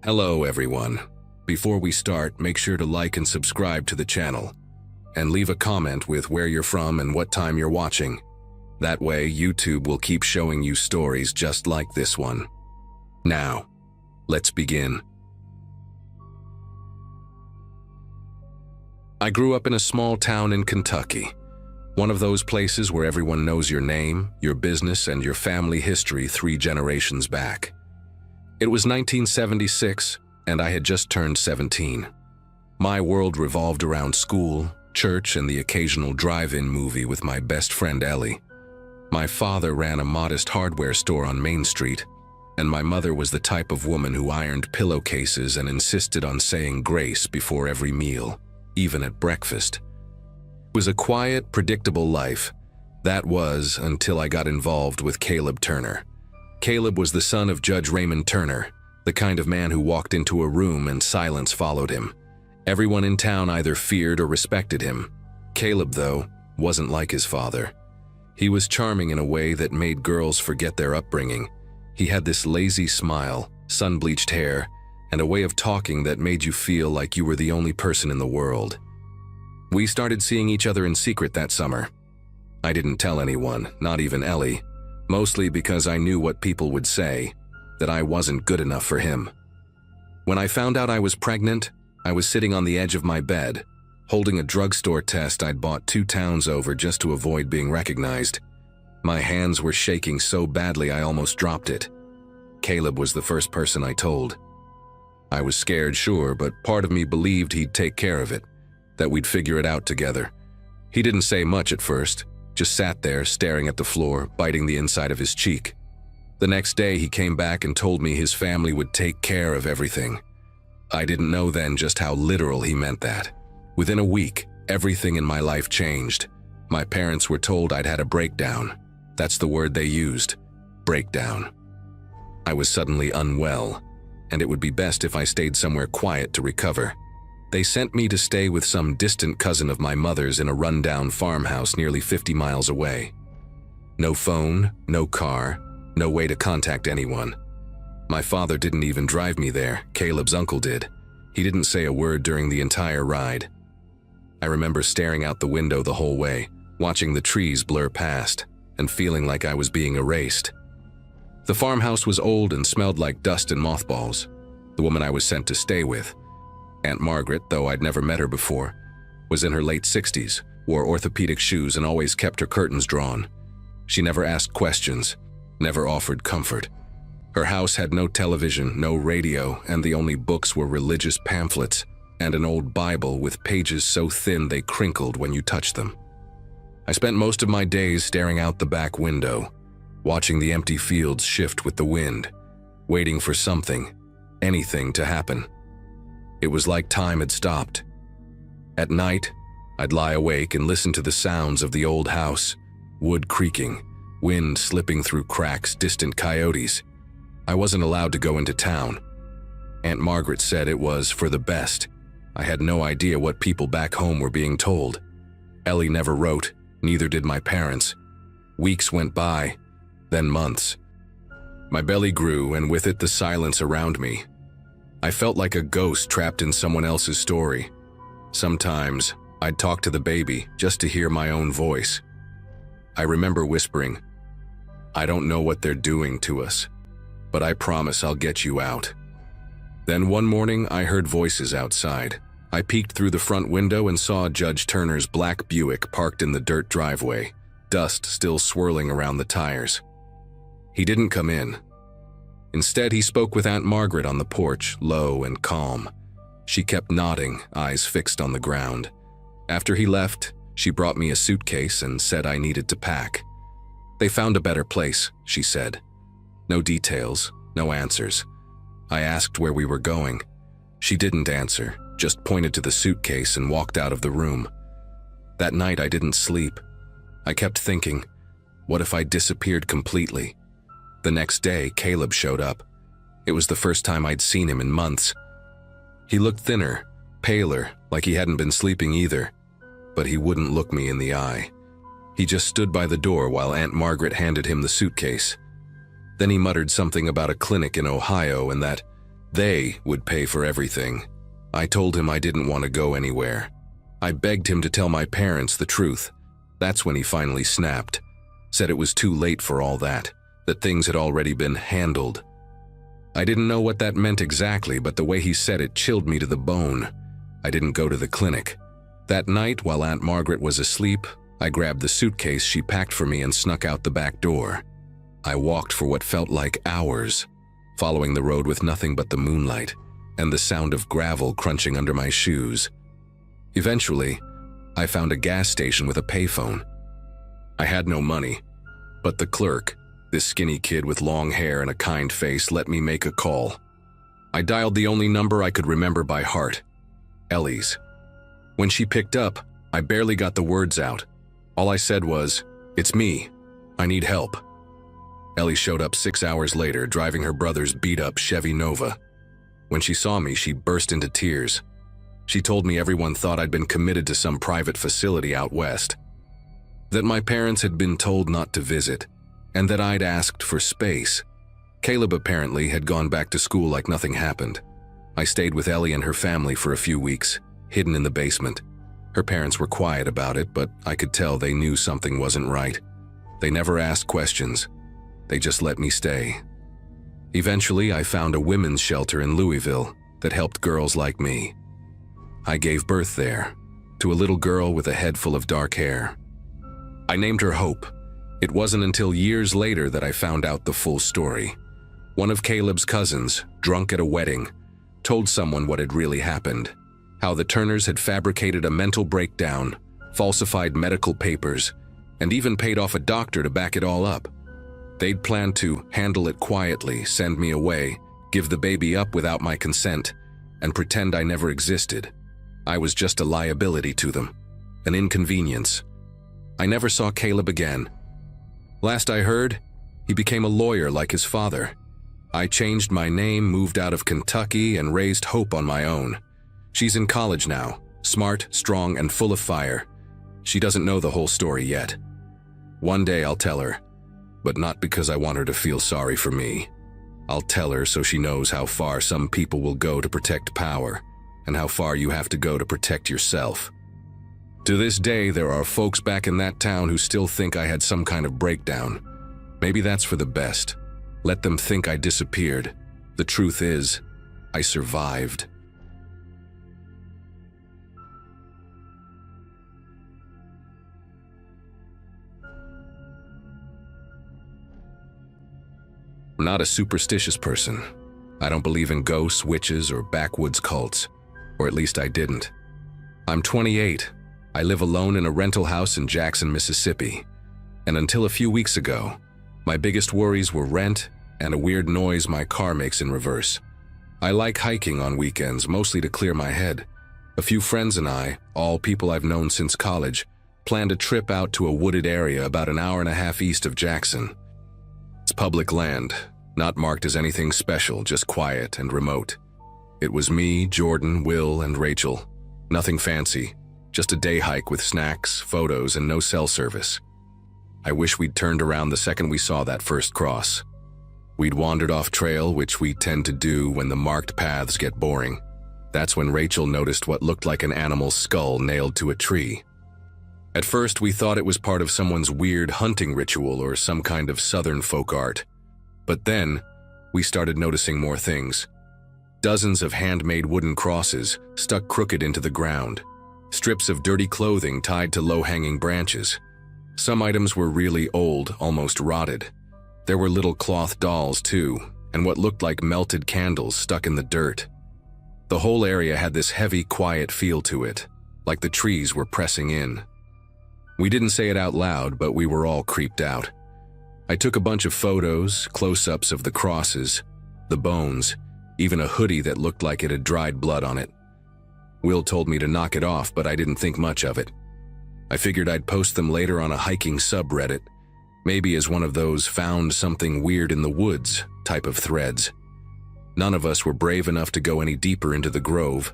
Hello everyone. Before we start, make sure to like and subscribe to the channel, and leave a comment with where you're from and what time you're watching. That way, YouTube will keep showing you stories just like this one. Now, let's begin. I grew up in a small town in Kentucky, one of those places where everyone knows your name, your business, and your family history 3 generations back. It was 1976, and I had just turned 17. My world revolved around school, church, and the occasional drive-in movie with my best friend Ellie. My father ran a modest hardware store on Main Street, and my mother was the type of woman who ironed pillowcases and insisted on saying grace before every meal, even at breakfast. It was a quiet, predictable life. That was until I got involved with Caleb Turner. Caleb was the son of Judge Raymond Turner, the kind of man who walked into a room and silence followed him. Everyone in town either feared or respected him. Caleb, though, wasn't like his father. He was charming in a way that made girls forget their upbringing. He had this lazy smile, sun-bleached hair, and a way of talking that made you feel like you were the only person in the world. We started seeing each other in secret that summer. I didn't tell anyone, not even Ellie, mostly because I knew what people would say, that I wasn't good enough for him. When I found out I was pregnant, I was sitting on the edge of my bed, holding a drugstore test I'd bought 2 towns over just to avoid being recognized. My hands were shaking so badly I almost dropped it. Caleb was the first person I told. I was scared, sure, but part of me believed he'd take care of it, that we'd figure it out together. He didn't say much at first, just sat there staring at the floor, biting the inside of his cheek. The next day he came back and told me his family would take care of everything. I didn't know then just how literal he meant that. Within a week, everything in my life changed. My parents were told I'd had a breakdown. That's the word they used, breakdown. I was suddenly unwell, and it would be best if I stayed somewhere quiet to recover. They sent me to stay with some distant cousin of my mother's in a rundown farmhouse nearly 50 miles away. No phone, no car, no way to contact anyone. My father didn't even drive me there, Caleb's uncle did. He didn't say a word during the entire ride. I remember staring out the window the whole way, watching the trees blur past, and feeling like I was being erased. The farmhouse was old and smelled like dust and mothballs. The woman I was sent to stay with, Aunt Margaret, though I'd never met her before, was in her late 60s, wore orthopedic shoes, and always kept her curtains drawn. She never asked questions, never offered comfort. Her house had no television, no radio, and the only books were religious pamphlets and an old Bible with pages so thin they crinkled when you touched them. I spent most of my days staring out the back window, watching the empty fields shift with the wind, waiting for something, anything to happen. It was like time had stopped. At night, I'd lie awake and listen to the sounds of the old house, wood creaking, wind slipping through cracks, distant coyotes. I wasn't allowed to go into town. Aunt Margaret said it was for the best. I had no idea what people back home were being told. Ellie never wrote, neither did my parents. Weeks went by, then months. My belly grew, and with it the silence around me. I felt like a ghost trapped in someone else's story. Sometimes, I'd talk to the baby just to hear my own voice. I remember whispering, "I don't know what they're doing to us, but I promise I'll get you out." Then one morning, I heard voices outside. I peeked through the front window and saw Judge Turner's black Buick parked in the dirt driveway, dust still swirling around the tires. He didn't come in. Instead, he spoke with Aunt Margaret on the porch, low and calm. She kept nodding, eyes fixed on the ground. After he left, she brought me a suitcase and said I needed to pack. "They found a better place," she said. No details, no answers. I asked where we were going. She didn't answer, just pointed to the suitcase and walked out of the room. That night I didn't sleep. I kept thinking, what if I disappeared completely? The next day, Caleb showed up. It was the first time I'd seen him in months. He looked thinner, paler, like he hadn't been sleeping either, but he wouldn't look me in the eye. He just stood by the door while Aunt Margaret handed him the suitcase. Then he muttered something about a clinic in Ohio and that They would pay for everything. I told him I didn't want to go anywhere. I begged him to tell my parents the truth. That's when he finally snapped. Said it was too late for all that things had already been handled. I didn't know what that meant exactly, but the way he said it chilled me to the bone. I didn't go to the clinic. That night, while Aunt Margaret was asleep, I grabbed the suitcase she packed for me and snuck out the back door. I walked for what felt like hours, following the road with nothing but the moonlight and the sound of gravel crunching under my shoes. Eventually, I found a gas station with a payphone. I had no money, but the clerk, this skinny kid with long hair and a kind face, let me make a call. I dialed the only number I could remember by heart, Ellie's. When she picked up, I barely got the words out. All I said was, "It's me. I need help." Ellie showed up 6 hours later, driving her brother's beat-up Chevy Nova. When she saw me, she burst into tears. She told me everyone thought I'd been committed to some private facility out west, that my parents had been told not to visit, and that I'd asked for space. Caleb apparently had gone back to school like nothing happened. I stayed with Ellie and her family for a few weeks, hidden in the basement. Her parents were quiet about it, but I could tell they knew something wasn't right. They never asked questions. They just let me stay. Eventually, I found a women's shelter in Louisville that helped girls like me. I gave birth there, to a little girl with a head full of dark hair. I named her Hope. It wasn't until years later that I found out the full story. One of Caleb's cousins, drunk at a wedding, told someone what had really happened, how the Turners had fabricated a mental breakdown, falsified medical papers, and even paid off a doctor to back it all up. They'd planned to handle it quietly, send me away, give the baby up without my consent, and pretend I never existed. I was just a liability to them, an inconvenience. I never saw Caleb again. Last I heard, he became a lawyer like his father. I changed my name, moved out of Kentucky, and raised Hope on my own. She's in college now, smart, strong, and full of fire. She doesn't know the whole story yet. One day I'll tell her, but not because I want her to feel sorry for me. I'll tell her so she knows how far some people will go to protect power, and how far you have to go to protect yourself. To this day, there are folks back in that town who still think I had some kind of breakdown. Maybe that's for the best. Let them think I disappeared. The truth is, I survived. I'm not a superstitious person. I don't believe in ghosts, witches, or backwoods cults. Or at least I didn't. I'm 28. I live alone in a rental house in Jackson, Mississippi. And until a few weeks ago, my biggest worries were rent and a weird noise my car makes in reverse. I like hiking on weekends, mostly to clear my head. A few friends and I, all people I've known since college, planned a trip out to a wooded area about an hour and a half east of Jackson. It's public land, not marked as anything special, just quiet and remote. It was me, Jordan, Will, and Rachel. Nothing fancy, just a day hike with snacks, photos, and no cell service. I wish we'd turned around the second we saw that first cross. We'd wandered off trail, which we tend to do when the marked paths get boring. That's when Rachel noticed what looked like an animal's skull nailed to a tree. At first, we thought it was part of someone's weird hunting ritual or some kind of southern folk art. But then, we started noticing more things. Dozens of handmade wooden crosses stuck crooked into the ground. Strips of dirty clothing tied to low-hanging branches. Some items were really old, almost rotted. There were little cloth dolls, too, and what looked like melted candles stuck in the dirt. The whole area had this heavy, quiet feel to it, like the trees were pressing in. We didn't say it out loud, but we were all creeped out. I took a bunch of photos, close-ups of the crosses, the bones, even a hoodie that looked like it had dried blood on it. Will told me to knock it off, but I didn't think much of it. I figured I'd post them later on a hiking subreddit, maybe as one of those found something weird in the woods type of threads. None of us were brave enough to go any deeper into the grove.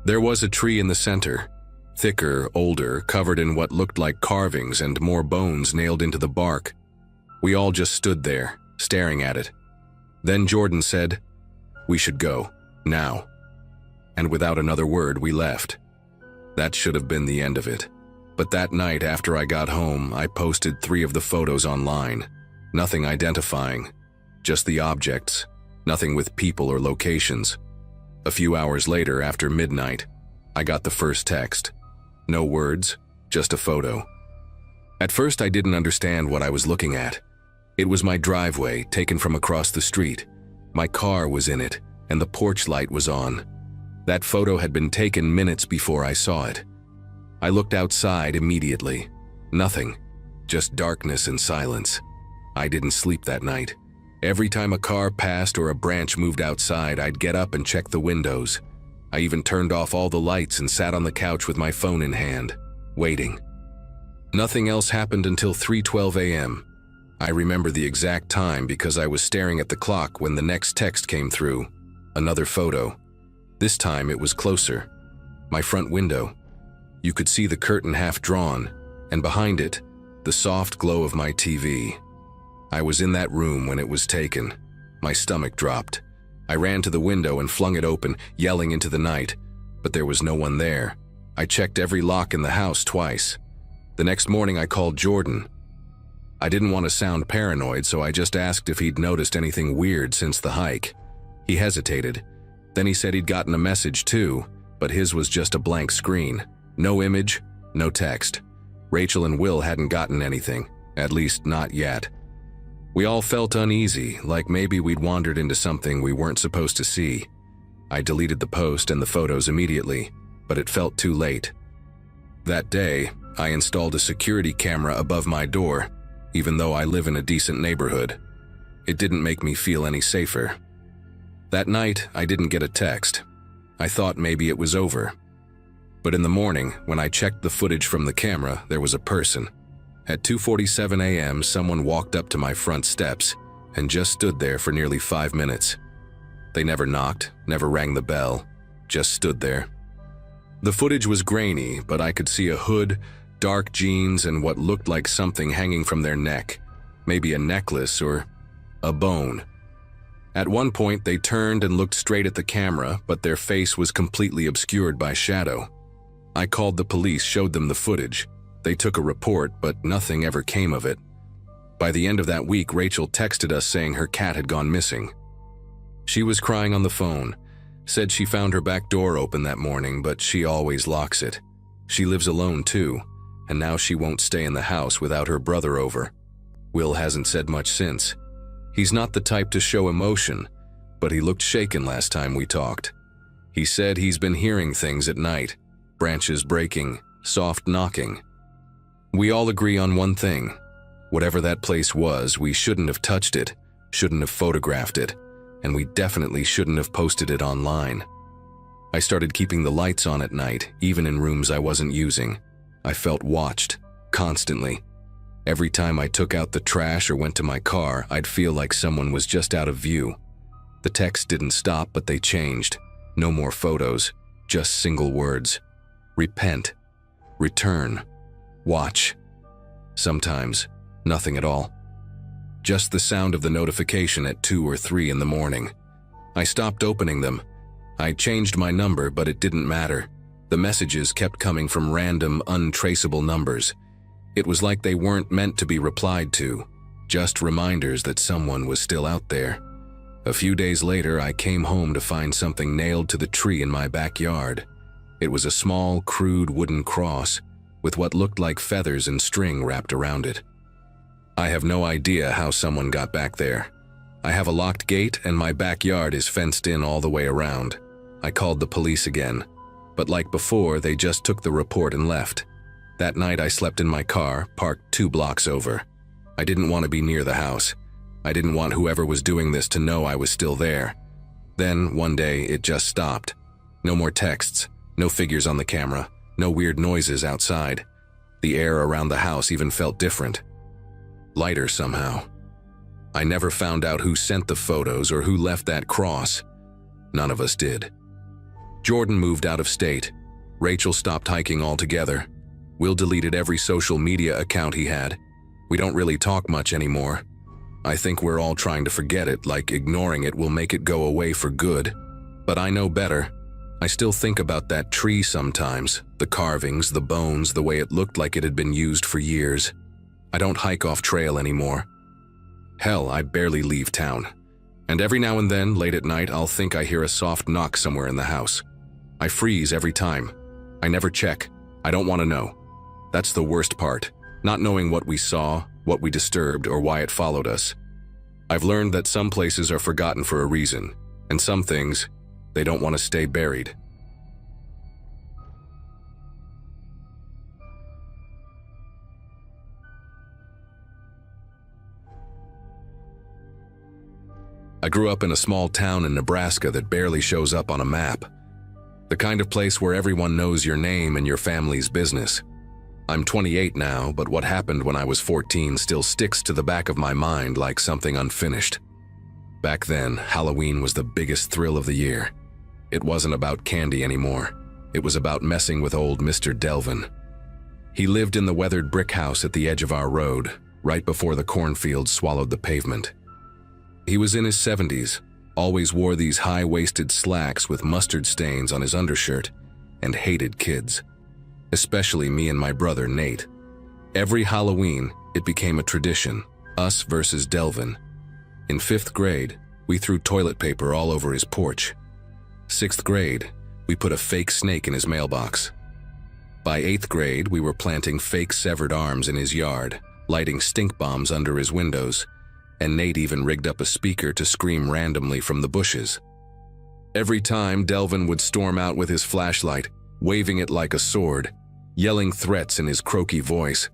There was a tree in the center, thicker, older, covered in what looked like carvings and more bones nailed into the bark. We all just stood there, staring at it. Then Jordan said, We should go. Now. And without another word, we left. That should have been the end of it. But that night after I got home, I posted 3 of the photos online. Nothing identifying. Just the objects. Nothing with people or locations. A few hours later, after midnight, I got the first text. No words, just a photo. At first, I didn't understand what I was looking at. It was my driveway, taken from across the street. My car was in it, and the porch light was on. That photo had been taken minutes before I saw it. I looked outside immediately. Nothing. Just darkness and silence. I didn't sleep that night. Every time a car passed or a branch moved outside, I'd get up and check the windows. I even turned off all the lights and sat on the couch with my phone in hand, waiting. Nothing else happened until 3:12 a.m. I remember the exact time because I was staring at the clock when the next text came through. Another photo. This time it was closer. My front window. You could see the curtain half drawn, and behind it, the soft glow of my TV. I was in that room when it was taken. My stomach dropped. I ran to the window and flung it open, yelling into the night, but there was no one there. I checked every lock in the house twice. The next morning I called Jordan. I didn't want to sound paranoid, so I just asked if he'd noticed anything weird since the hike. He hesitated. Then he said he'd gotten a message too, but his was just a blank screen. No image, no text. Rachel and Will hadn't gotten anything, at least not yet. We all felt uneasy, like maybe we'd wandered into something we weren't supposed to see. I deleted the post and the photos immediately, but it felt too late. That day, I installed a security camera above my door, even though I live in a decent neighborhood. It didn't make me feel any safer. That night, I didn't get a text. I thought maybe it was over. But in the morning, when I checked the footage from the camera, there was a person. At 2:47 a.m., someone walked up to my front steps and just stood there for nearly 5 minutes. They never knocked, never rang the bell, just stood there. The footage was grainy, but I could see a hood, dark jeans, and what looked like something hanging from their neck, maybe a necklace or a bone. At one point, they turned and looked straight at the camera, but their face was completely obscured by shadow. I called the police, showed them the footage. They took a report, but nothing ever came of it. By the end of that week, Rachel texted us saying her cat had gone missing. She was crying on the phone, said she found her back door open that morning, but she always locks it. She lives alone too, and now she won't stay in the house without her brother over. Will hasn't said much since. He's not the type to show emotion, but he looked shaken last time we talked. He said he's been hearing things at night, branches breaking, soft knocking. We all agree on one thing. Whatever that place was, we shouldn't have touched it, shouldn't have photographed it, and we definitely shouldn't have posted it online. I started keeping the lights on at night, even in rooms I wasn't using. I felt watched, constantly. Every time I took out the trash or went to my car, I'd feel like someone was just out of view. The texts didn't stop, but they changed. No more photos, just single words. Repent. Return. Watch. Sometimes, nothing at all. Just the sound of the notification at 2 or 3 in the morning. I stopped opening them. I changed my number, but it didn't matter. The messages kept coming from random, untraceable numbers. It was like they weren't meant to be replied to, just reminders that someone was still out there. A few days later, I came home to find something nailed to the tree in my backyard. It was a small, crude wooden cross with what looked like feathers and string wrapped around it. I have no idea how someone got back there. I have a locked gate and my backyard is fenced in all the way around. I called the police again, but like before, they just took the report and left. That night I slept in my car, parked 2 blocks over. I didn't want to be near the house. I didn't want whoever was doing this to know I was still there. Then, one day, it just stopped. No more texts, no figures on the camera, no weird noises outside. The air around the house even felt different. Lighter somehow. I never found out who sent the photos or who left that cross. None of us did. Jordan moved out of state. Rachel stopped hiking altogether. Will deleted every social media account he had. We don't really talk much anymore. I think we're all trying to forget it, like ignoring it will make it go away for good. But I know better. I still think about that tree sometimes, the carvings, the bones, the way it looked like it had been used for years. I don't hike off trail anymore. Hell, I barely leave town. And every now and then, late at night, I'll think I hear a soft knock somewhere in the house. I freeze every time. I never check. I don't want to know. That's the worst part, not knowing what we saw, what we disturbed, or why it followed us. I've learned that some places are forgotten for a reason, and some things, they don't want to stay buried. I grew up in a small town in Nebraska that barely shows up on a map. The kind of place where everyone knows your name and your family's business. I'm 28 now, but what happened when I was 14 still sticks to the back of my mind like something unfinished. Back then, Halloween was the biggest thrill of the year. It wasn't about candy anymore. It was about messing with old Mr. Delvin. He lived in the weathered brick house at the edge of our road, right before the cornfields swallowed the pavement. He was in his 70s, always wore these high-waisted slacks with mustard stains on his undershirt, and hated kids. Especially me and my brother, Nate. Every Halloween, it became a tradition, us versus Delvin. In 5th grade, we threw toilet paper all over his porch. 6th grade, we put a fake snake in his mailbox. By 8th grade, we were planting fake severed arms in his yard, lighting stink bombs under his windows, and Nate even rigged up a speaker to scream randomly from the bushes. Every time, Delvin would storm out with his flashlight, waving it like a sword, yelling threats in his croaky voice.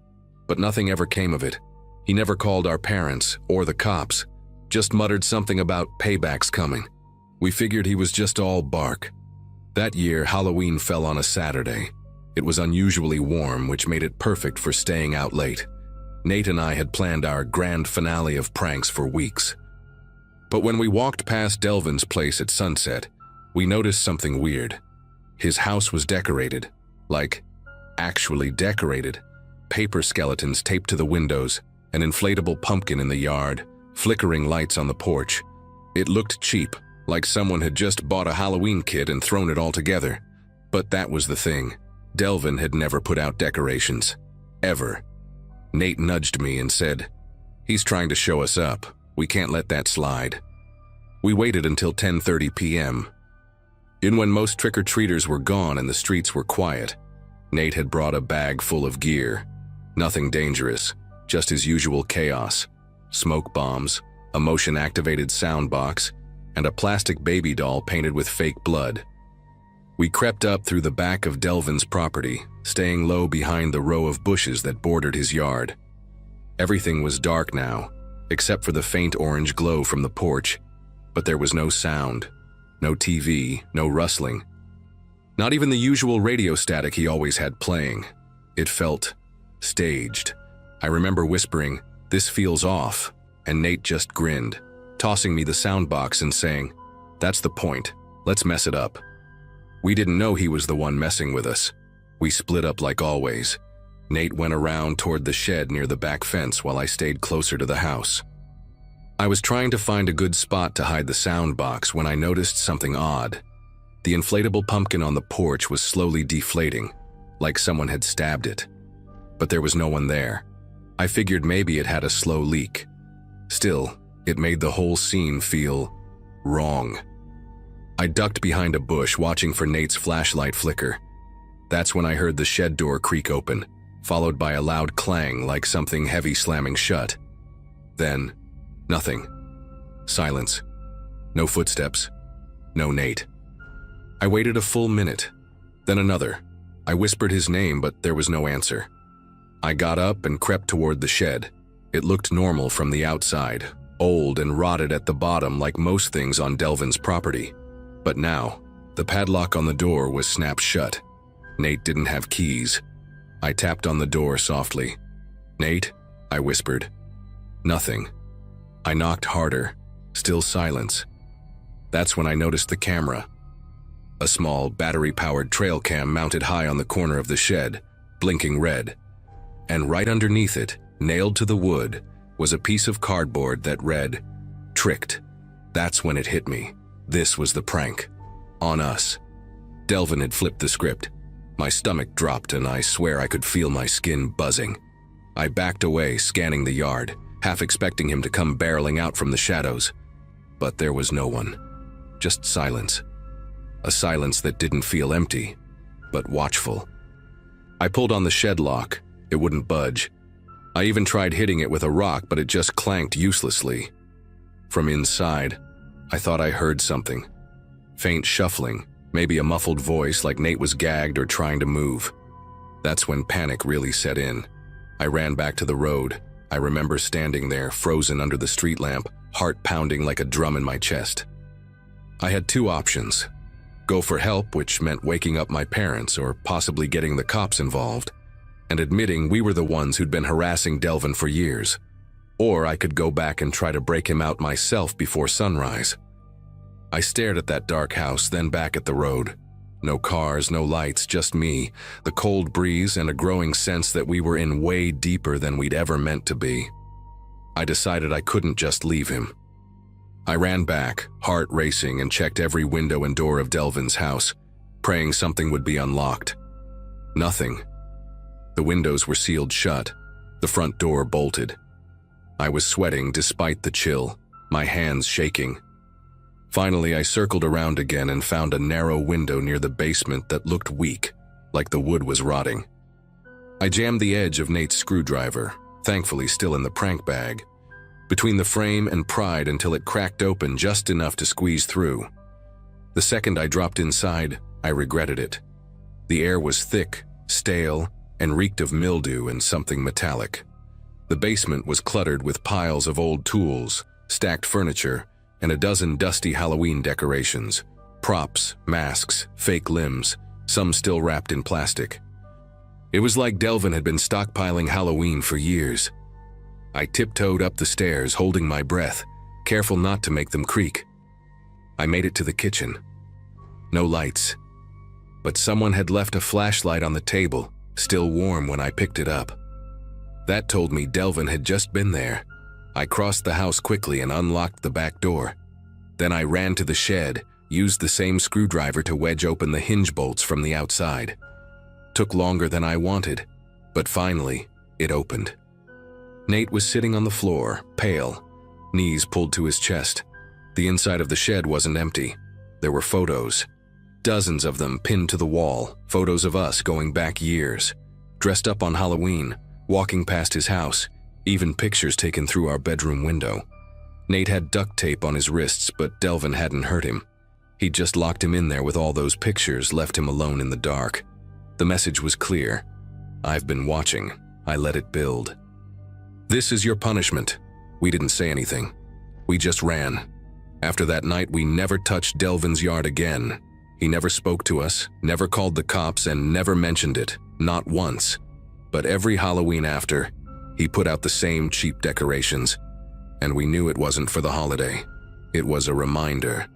But nothing ever came of it. He never called our parents or the cops, just muttered something about paybacks coming. We figured he was just all bark. That year, Halloween fell on a Saturday. It was unusually warm, which made it perfect for staying out late. Nate and I had planned our grand finale of pranks for weeks. But when we walked past Delvin's place at sunset, we noticed something weird. His house was decorated, like actually decorated. Paper skeletons taped to the windows, an inflatable pumpkin in the yard, flickering lights on the porch. It looked cheap, like someone had just bought a Halloween kit and thrown it all together. But that was the thing. Delvin had never put out decorations. Ever. Nate nudged me and said, "He's trying to show us up. We can't let that slide." We waited until 10:30 p.m. In when most trick-or-treaters were gone and the streets were quiet, Nate had brought a bag full of gear. Nothing dangerous, just his usual chaos. Smoke bombs, a motion-activated sound box, and a plastic baby doll painted with fake blood. We crept up through the back of Delvin's property, staying low behind the row of bushes that bordered his yard. Everything was dark now, except for the faint orange glow from the porch, but there was no sound, no TV, no rustling. Not even the usual radio static he always had playing. It felt staged. I remember whispering, "This feels off," and Nate just grinned, tossing me the sound box and saying, "That's the point, let's mess it up." We didn't know he was the one messing with us. We split up like always. Nate went around toward the shed near the back fence while I stayed closer to the house. I was trying to find a good spot to hide the sound box when I noticed something odd. The inflatable pumpkin on the porch was slowly deflating, like someone had stabbed it. But there was no one there. I figured maybe it had a slow leak. Still, it made the whole scene feel wrong. I ducked behind a bush, watching for Nate's flashlight flicker. That's when I heard the shed door creak open, followed by a loud clang like something heavy slamming shut. Then, nothing. Silence. No footsteps. No Nate. I waited a full minute, then another. I whispered his name, but there was no answer. I got up and crept toward the shed. It looked normal from the outside, old and rotted at the bottom like most things on Delvin's property. But now, the padlock on the door was snapped shut. Nate didn't have keys. I tapped on the door softly. "Nate?" I whispered. Nothing. I knocked harder. Still silence. That's when I noticed the camera. A small, battery-powered trail cam mounted high on the corner of the shed, blinking red. And right underneath it, nailed to the wood, was a piece of cardboard that read, "Tricked." That's when it hit me. This was the prank. On us. Delvin had flipped the script. My stomach dropped and I swear I could feel my skin buzzing. I backed away, scanning the yard, half expecting him to come barreling out from the shadows. But there was no one. Just silence. A silence that didn't feel empty, but watchful. I pulled on the shed lock. It wouldn't budge. I even tried hitting it with a rock, but it just clanked uselessly. From inside, I thought I heard something. Faint shuffling, maybe a muffled voice like Nate was gagged or trying to move. That's when panic really set in. I ran back to the road. I remember standing there, frozen under the street lamp, heart pounding like a drum in my chest. I had two options. Go for help, which meant waking up my parents or possibly getting the cops involved, and admitting we were the ones who'd been harassing Delvin for years. Or I could go back and try to break him out myself before sunrise. I stared at that dark house, then back at the road. No cars, no lights, just me, the cold breeze, and a growing sense that we were in way deeper than we'd ever meant to be. I decided I couldn't just leave him. I ran back, heart racing, and checked every window and door of Delvin's house, praying something would be unlocked. Nothing. The windows were sealed shut, the front door bolted. I was sweating despite the chill, my hands shaking. Finally, I circled around again and found a narrow window near the basement that looked weak, like the wood was rotting. I jammed the edge of Nate's screwdriver, thankfully still in the prank bag, between the frame and pride until it cracked open just enough to squeeze through. The second I dropped inside, I regretted it. The air was thick, stale, and reeked of mildew and something metallic. The basement was cluttered with piles of old tools, stacked furniture, and a dozen dusty Halloween decorations. Props, masks, fake limbs, some still wrapped in plastic. It was like Delvin had been stockpiling Halloween for years. I tiptoed up the stairs, holding my breath, careful not to make them creak. I made it to the kitchen. No lights. But someone had left a flashlight on the table, still warm when I picked it up. That told me Delvin had just been there. I crossed the house quickly and unlocked the back door. Then I ran to the shed, used the same screwdriver to wedge open the hinge bolts from the outside. Took longer than I wanted, but finally, it opened. Nate was sitting on the floor, pale, knees pulled to his chest. The inside of the shed wasn't empty. There were photos. Dozens of them pinned to the wall, photos of us going back years, dressed up on Halloween, walking past his house, even pictures taken through our bedroom window. Nate had duct tape on his wrists, but Delvin hadn't hurt him. He'd just locked him in there with all those pictures, left him alone in the dark. The message was clear. I've been watching. I let it build. This is your punishment. We didn't say anything. We just ran. After that night, we never touched Delvin's yard again. He never spoke to us, never called the cops, and never mentioned it, not once. But every Halloween after, he put out the same cheap decorations. And we knew it wasn't for the holiday. It was a reminder,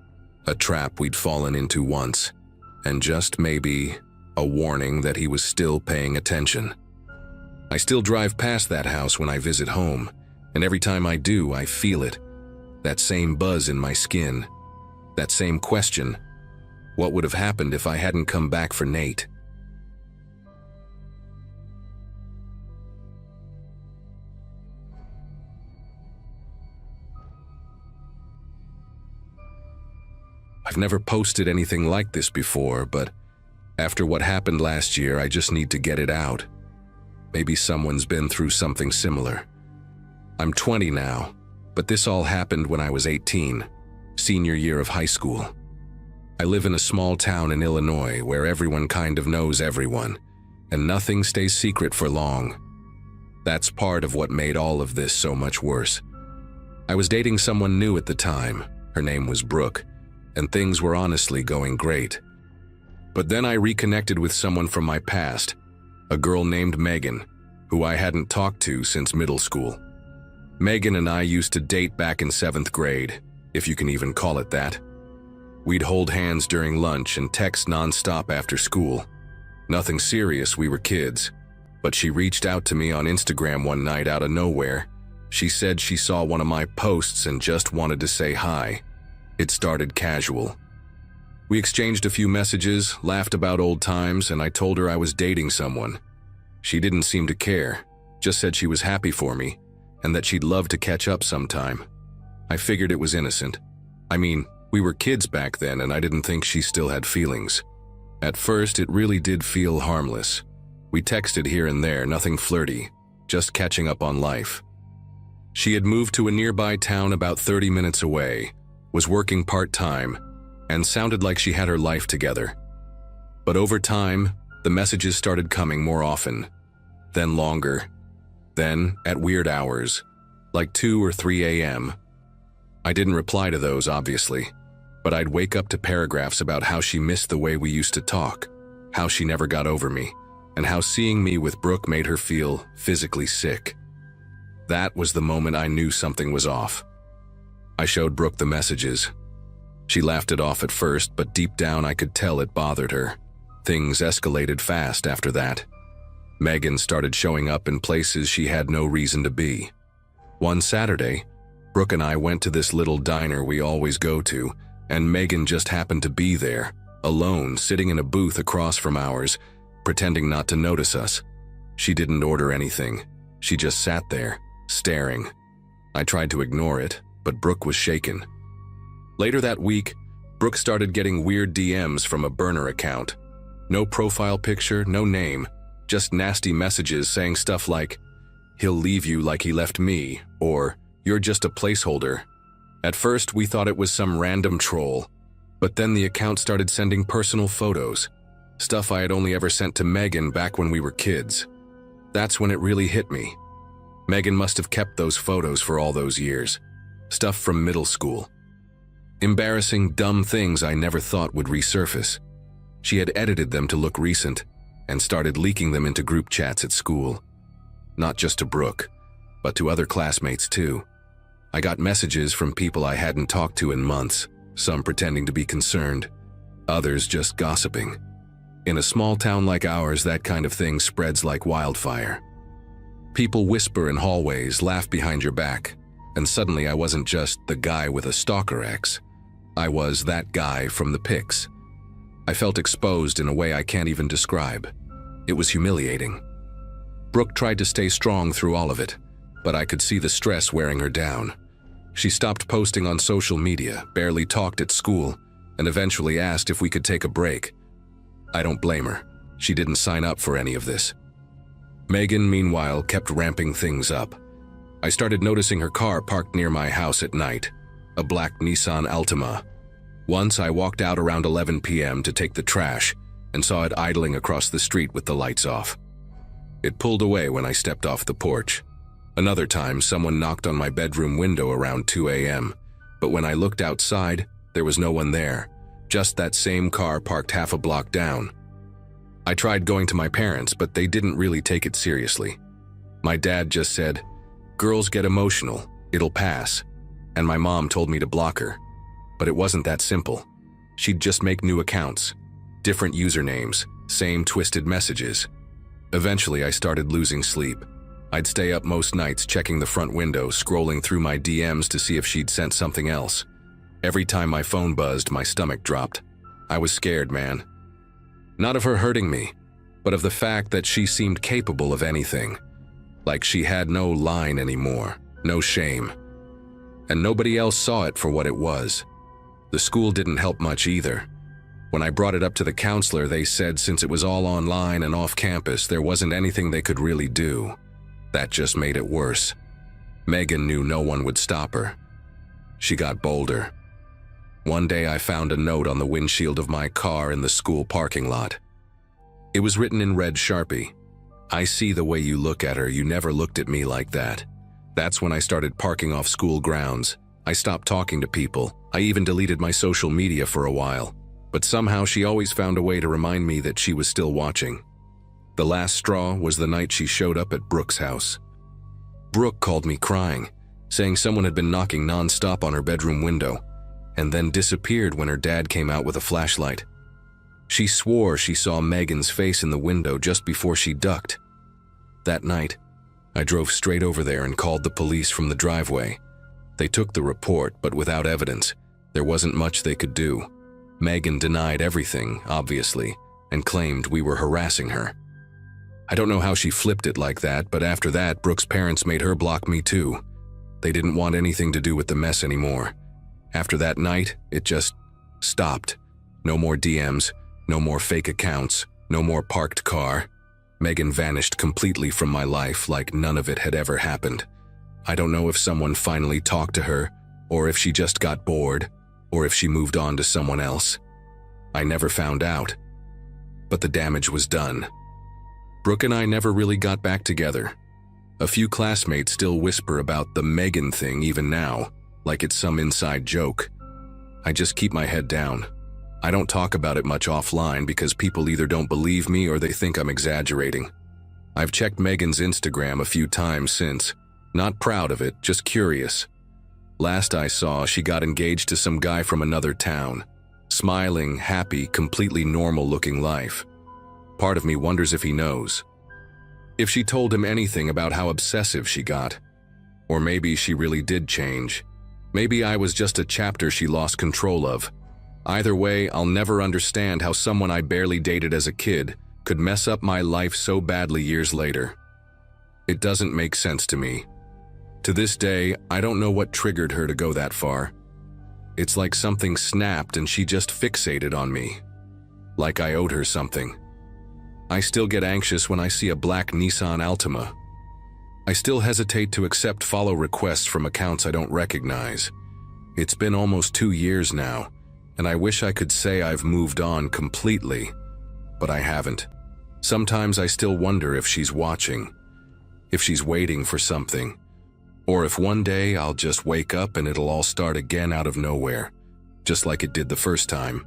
a trap we'd fallen into once, and just maybe a warning that he was still paying attention. I still drive past that house when I visit home, and every time I do, I feel it. That same buzz in my skin. That same question. What would have happened if I hadn't come back for Nate? I've never posted anything like this before, but after what happened last year, I just need to get it out. Maybe someone's been through something similar. I'm 20 now, but this all happened when I was 18, senior year of high school. I live in a small town in Illinois where everyone kind of knows everyone, and nothing stays secret for long. That's part of what made all of this so much worse. I was dating someone new at the time. Her name was Brooke, and things were honestly going great. But then I reconnected with someone from my past, a girl named Megan, who I hadn't talked to since middle school. Megan and I used to date back in 7th grade, if you can even call it that. We'd hold hands during lunch and text nonstop after school. Nothing serious, we were kids. But she reached out to me on Instagram one night out of nowhere, She said she saw one of my posts and just wanted to say hi. It started casual. We exchanged a few messages, laughed about old times, and I told her I was dating someone. She didn't seem to care, just said she was happy for me and that she'd love to catch up sometime. I figured it was innocent. I mean, we were kids back then and I didn't think she still had feelings. At first, it really did feel harmless. We texted here and there, nothing flirty, just catching up on life. She had moved to a nearby town about 30 minutes away, was working part-time, and sounded like she had her life together. But over time, the messages started coming more often, then longer, then at weird hours, like 2 or 3 a.m. I didn't reply to those, obviously, but I'd wake up to paragraphs about how she missed the way we used to talk, how she never got over me, and how seeing me with Brooke made her feel physically sick. That was the moment I knew something was off. I showed Brooke the messages. She laughed it off at first, but deep down I could tell it bothered her. Things escalated fast after that. Megan started showing up in places she had no reason to be. One Saturday, Brooke and I went to this little diner we always go to, and Megan just happened to be there, alone, sitting in a booth across from ours, pretending not to notice us. She didn't order anything. She just sat there, staring. I tried to ignore it, but Brooke was shaken. Later that week, Brooke started getting weird DMs from a burner account. No profile picture, no name, just nasty messages saying stuff like, "He'll leave you like he left me," or "You're just a placeholder." At first, we thought it was some random troll, but then the account started sending personal photos, stuff I had only ever sent to Megan back when we were kids. That's when it really hit me. Megan must have kept those photos for all those years, stuff from middle school. Embarrassing, dumb things I never thought would resurface. She had edited them to look recent and started leaking them into group chats at school. Not just to Brooke, but to other classmates too. I got messages from people I hadn't talked to in months, some pretending to be concerned, others just gossiping. In a small town like ours, that kind of thing spreads like wildfire. People whisper in hallways, laugh behind your back, and suddenly I wasn't just the guy with a stalker ex. I was that guy from the pics. I felt exposed in a way I can't even describe. It was humiliating. Brooke tried to stay strong through all of it, but I could see the stress wearing her down. She stopped posting on social media, barely talked at school, and eventually asked if we could take a break. I don't blame her. She didn't sign up for any of this. Megan, meanwhile, kept ramping things up. I started noticing her car parked near my house at night, a black Nissan Altima. Once I walked out around 11 p.m. to take the trash and saw it idling across the street with the lights off. It pulled away when I stepped off the porch. Another time, someone knocked on my bedroom window around 2 a.m., but when I looked outside, there was no one there, just that same car parked half a block down. I tried going to my parents, but they didn't really take it seriously. My dad just said, "Girls get emotional, it'll pass," and my mom told me to block her. But it wasn't that simple. She'd just make new accounts, different usernames, same twisted messages. Eventually, I started losing sleep. I'd stay up most nights checking the front window, scrolling through my DMs to see if she'd sent something else. Every time my phone buzzed, my stomach dropped. I was scared, man. Not of her hurting me, but of the fact that she seemed capable of anything. Like she had no line anymore, no shame. And nobody else saw it for what it was. The school didn't help much either. When I brought it up to the counselor, they said since it was all online and off campus, there wasn't anything they could really do. That just made it worse. Megan knew no one would stop her. She got bolder. One day I found a note on the windshield of my car in the school parking lot. It was written in red Sharpie. "I see the way you look at her, you never looked at me like that." That's when I started parking off school grounds. I stopped talking to people. I even deleted my social media for a while. But somehow she always found a way to remind me that she was still watching. The last straw was the night she showed up at Brooke's house. Brooke called me crying, saying someone had been knocking non-stop on her bedroom window, and then disappeared when her dad came out with a flashlight. She swore she saw Megan's face in the window just before she ducked. That night, I drove straight over there and called the police from the driveway. They took the report, but without evidence. There wasn't much they could do. Megan denied everything, obviously, and claimed we were harassing her. I don't know how she flipped it like that, but after that, Brooke's parents made her block me too. They didn't want anything to do with the mess anymore. After that night, it just stopped. No more DMs, no more fake accounts, no more parked car. Megan vanished completely from my life like none of it had ever happened. I don't know if someone finally talked to her, or if she just got bored, or if she moved on to someone else. I never found out. But the damage was done. Brooke and I never really got back together. A few classmates still whisper about the Megan thing even now, like it's some inside joke. I just keep my head down. I don't talk about it much offline because people either don't believe me or they think I'm exaggerating. I've checked Megan's Instagram a few times since. Not proud of it, just curious. Last I saw, she got engaged to some guy from another town. Smiling, happy, completely normal-looking life. Part of me wonders if he knows. If she told him anything about how obsessive she got. Or maybe she really did change. Maybe I was just a chapter she lost control of. Either way, I'll never understand how someone I barely dated as a kid could mess up my life so badly years later. It doesn't make sense to me. To this day, I don't know what triggered her to go that far. It's like something snapped and she just fixated on me. Like I owed her something. I still get anxious when I see a black Nissan Altima. I still hesitate to accept follow requests from accounts I don't recognize. It's been almost 2 years now, and I wish I could say I've moved on completely, but I haven't. Sometimes I still wonder if she's watching, if she's waiting for something, or if one day I'll just wake up and it'll all start again out of nowhere, just like it did the first time.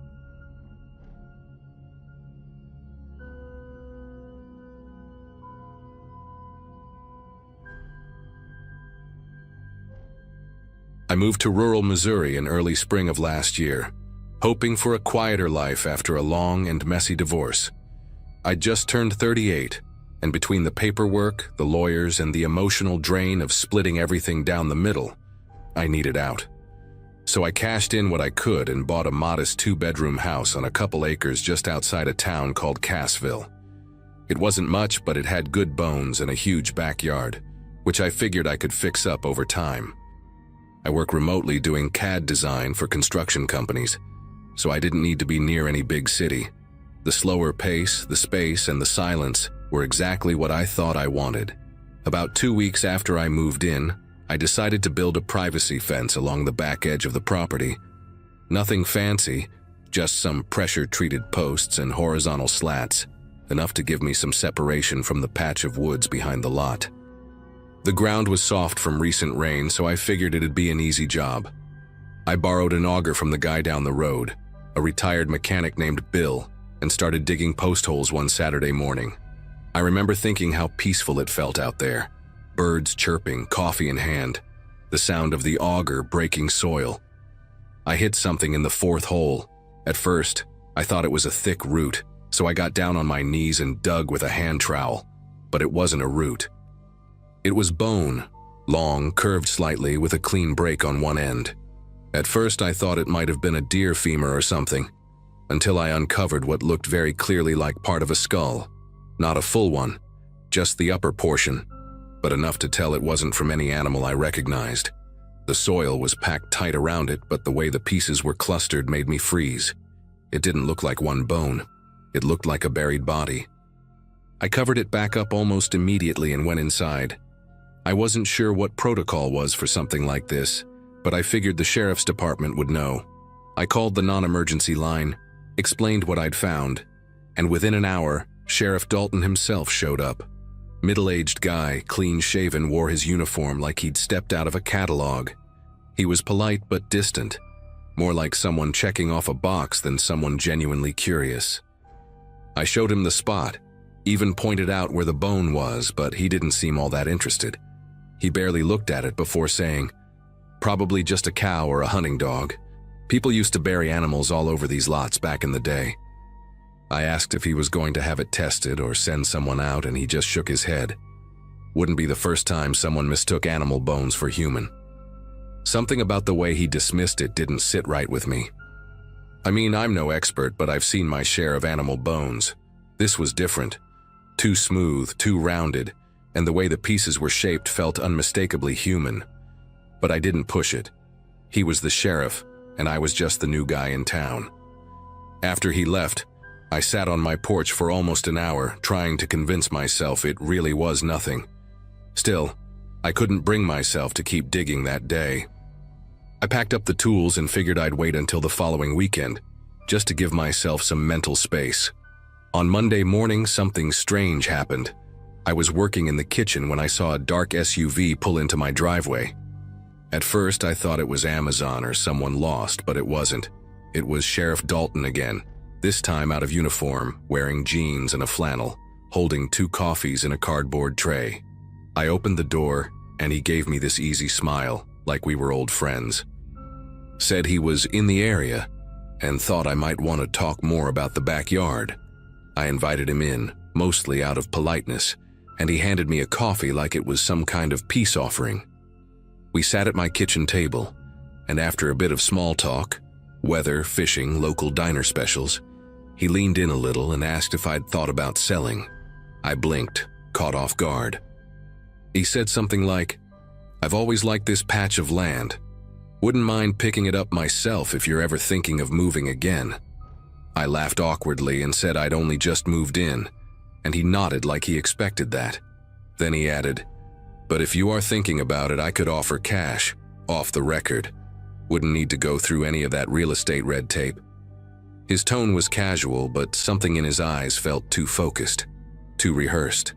I moved to rural Missouri in early spring of last year, hoping for a quieter life after a long and messy divorce. I'd just turned 38, and between the paperwork, the lawyers, and the emotional drain of splitting everything down the middle, I needed out. So I cashed in what I could and bought a modest 2-bedroom house on a couple acres just outside a town called Cassville. It wasn't much, but it had good bones and a huge backyard, which I figured I could fix up over time. I work remotely doing CAD design for construction companies, so I didn't need to be near any big city. The slower pace, the space, and the silence were exactly what I thought I wanted. About 2 weeks after I moved in, I decided to build a privacy fence along the back edge of the property. Nothing fancy, just some pressure-treated posts and horizontal slats, enough to give me some separation from the patch of woods behind the lot. The ground was soft from recent rain, so I figured it'd be an easy job. I borrowed an auger from the guy down the road, a retired mechanic named Bill, and started digging post holes one Saturday morning. I remember thinking how peaceful it felt out there. Birds chirping, coffee in hand, the sound of the auger breaking soil. I hit something in the 4th hole. At first, I thought it was a thick root, so I got down on my knees and dug with a hand trowel, but it wasn't a root. It was bone, long, curved slightly with a clean break on one end. At first I thought it might have been a deer femur or something, until I uncovered what looked very clearly like part of a skull. Not a full one, just the upper portion, but enough to tell it wasn't from any animal I recognized. The soil was packed tight around it, but the way the pieces were clustered made me freeze. It didn't look like one bone. It looked like a buried body. I covered it back up almost immediately and went inside. I wasn't sure what protocol was for something like this, but I figured the sheriff's department would know. I called the non-emergency line, explained what I'd found, and within an hour, Sheriff Dalton himself showed up. Middle-aged guy, clean-shaven, wore his uniform like he'd stepped out of a catalog. He was polite but distant, more like someone checking off a box than someone genuinely curious. I showed him the spot, even pointed out where the bone was, but he didn't seem all that interested. He barely looked at it before saying, "Probably just a cow or a hunting dog. People used to bury animals all over these lots back in the day." I asked if he was going to have it tested or send someone out, and he just shook his head. Wouldn't be the first time someone mistook animal bones for human. Something about the way he dismissed it didn't sit right with me. I mean, I'm no expert, but I've seen my share of animal bones. This was different. Too smooth, too rounded, and the way the pieces were shaped felt unmistakably human. But I didn't push it. He was the sheriff, and I was just the new guy in town. After he left, I sat on my porch for almost an hour, trying to convince myself it really was nothing. Still, I couldn't bring myself to keep digging that day. I packed up the tools and figured I'd wait until the following weekend, just to give myself some mental space. On Monday morning, something strange happened. I was working in the kitchen when I saw a dark SUV pull into my driveway. At first, I thought it was Amazon or someone lost, but it wasn't. It was Sheriff Dalton again, this time out of uniform, wearing jeans and a flannel, holding 2 coffees in a cardboard tray. I opened the door, and he gave me this easy smile, like we were old friends. Said he was in the area, and thought I might want to talk more about the backyard. I invited him in, mostly out of politeness, and he handed me a coffee like it was some kind of peace offering. We sat at my kitchen table, and after a bit of small talk, weather, fishing, local diner specials, he leaned in a little and asked if I'd thought about selling. I blinked, caught off guard. He said something like, "I've always liked this patch of land. Wouldn't mind picking it up myself if you're ever thinking of moving again." I laughed awkwardly and said I'd only just moved in, and he nodded like he expected that. Then he added, "But if you are thinking about it, I could offer cash, off the record. Wouldn't need to go through any of that real estate red tape." His tone was casual, but something in his eyes felt too focused, too rehearsed.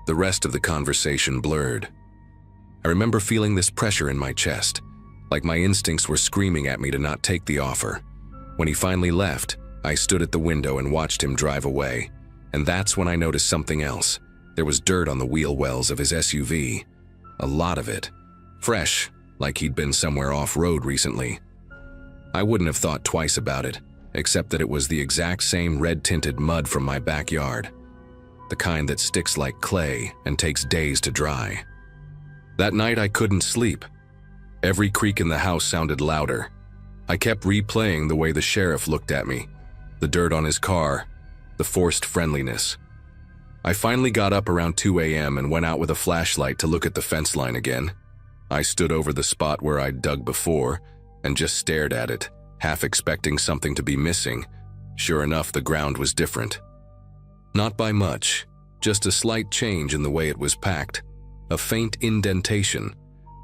The rest of the conversation blurred. I remember feeling this pressure in my chest, like my instincts were screaming at me to not take the offer. When he finally left, I stood at the window and watched him drive away, and that's when I noticed something else. There was dirt on the wheel wells of his SUV. A lot of it. Fresh, like he'd been somewhere off-road recently. I wouldn't have thought twice about it, except that it was the exact same red-tinted mud from my backyard. The kind that sticks like clay and takes days to dry. That night I couldn't sleep. Every creak in the house sounded louder. I kept replaying the way the sheriff looked at me, the dirt on his car, the forced friendliness. I finally got up around 2 a.m. and went out with a flashlight to look at the fence line again. I stood over the spot where I'd dug before and just stared at it, half expecting something to be missing. Sure enough, the ground was different. Not by much, just a slight change in the way it was packed, a faint indentation,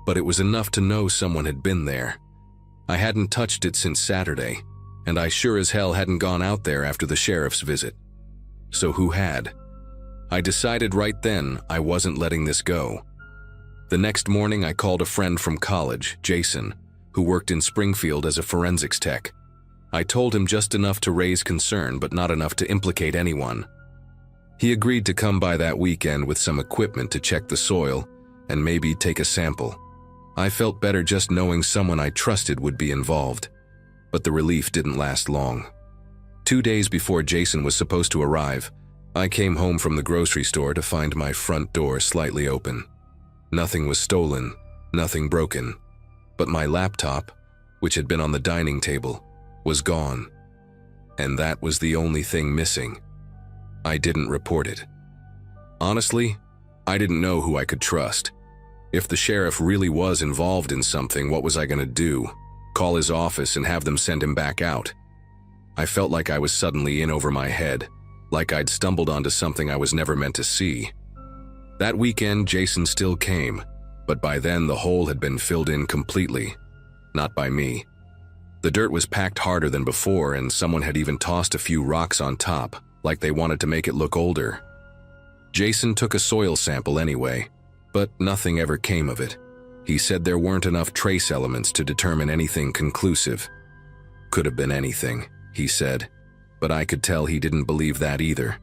but it was enough to know someone had been there. I hadn't touched it since Saturday, and I sure as hell hadn't gone out there after the sheriff's visit. So who had? I decided right then I wasn't letting this go. The next morning I called a friend from college, Jason, who worked in Springfield as a forensics tech. I told him just enough to raise concern, but not enough to implicate anyone. He agreed to come by that weekend with some equipment to check the soil and maybe take a sample. I felt better just knowing someone I trusted would be involved, but the relief didn't last long. 2 days before Jason was supposed to arrive, I came home from the grocery store to find my front door slightly open. Nothing was stolen, nothing broken, but my laptop, which had been on the dining table, was gone. And that was the only thing missing. I didn't report it. Honestly, I didn't know who I could trust. If the sheriff really was involved in something, what was I going to do? Call his office and have them send him back out? I felt like I was suddenly in over my head, like I'd stumbled onto something I was never meant to see. That weekend, Jason still came, but by then the hole had been filled in completely. Not by me. The dirt was packed harder than before, and someone had even tossed a few rocks on top, like they wanted to make it look older. Jason took a soil sample anyway, but nothing ever came of it. He said there weren't enough trace elements to determine anything conclusive. Could have been anything, he said, but I could tell he didn't believe that either.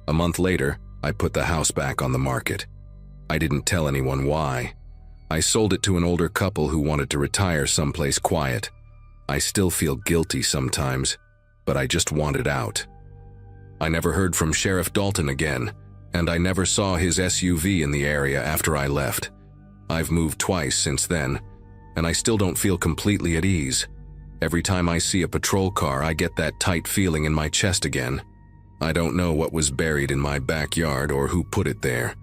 A month later, I put the house back on the market. I didn't tell anyone why. I sold it to an older couple who wanted to retire someplace quiet. I still feel guilty sometimes, but I just wanted out. I never heard from Sheriff Dalton again, and I never saw his SUV in the area after I left. I've moved twice since then, and I still don't feel completely at ease. Every time I see a patrol car, I get that tight feeling in my chest again. I don't know what was buried in my backyard or who put it there,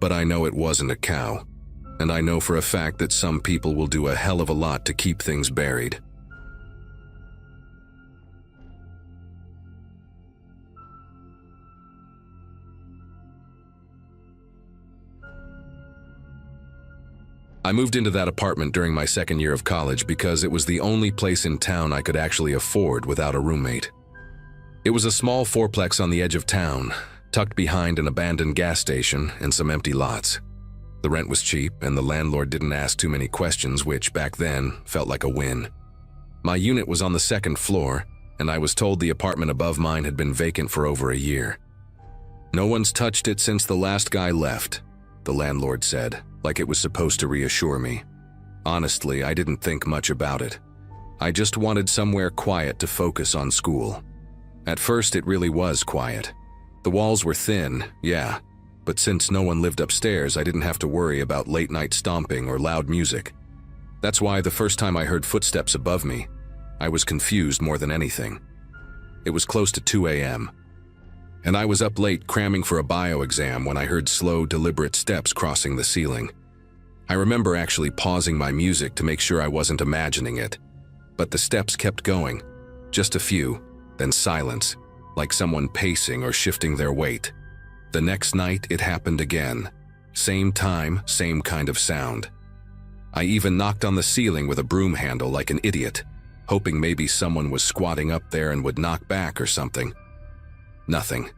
but I know it wasn't a cow. And I know for a fact that some people will do a hell of a lot to keep things buried. I moved into that apartment during my second year of college because it was the only place in town I could actually afford without a roommate. It was a small fourplex on the edge of town, tucked behind an abandoned gas station and some empty lots. The rent was cheap, and the landlord didn't ask too many questions, which back then felt like a win. My unit was on the second floor, and I was told the apartment above mine had been vacant for over a year. "No one's touched it since the last guy left," the landlord said, like it was supposed to reassure me. Honestly, I didn't think much about it. I just wanted somewhere quiet to focus on school. At first, it really was quiet. The walls were thin, yeah, but since no one lived upstairs, I didn't have to worry about late-night stomping or loud music. That's why the first time I heard footsteps above me, I was confused more than anything. It was close to 2 a.m., and I was up late cramming for a bio exam when I heard slow, deliberate steps crossing the ceiling. I remember actually pausing my music to make sure I wasn't imagining it, but the steps kept going, just a few, then silence, like someone pacing or shifting their weight. The next night, it happened again. Same time, same kind of sound. I even knocked on the ceiling with a broom handle like an idiot, hoping maybe someone was squatting up there and would knock back or something. Nothing.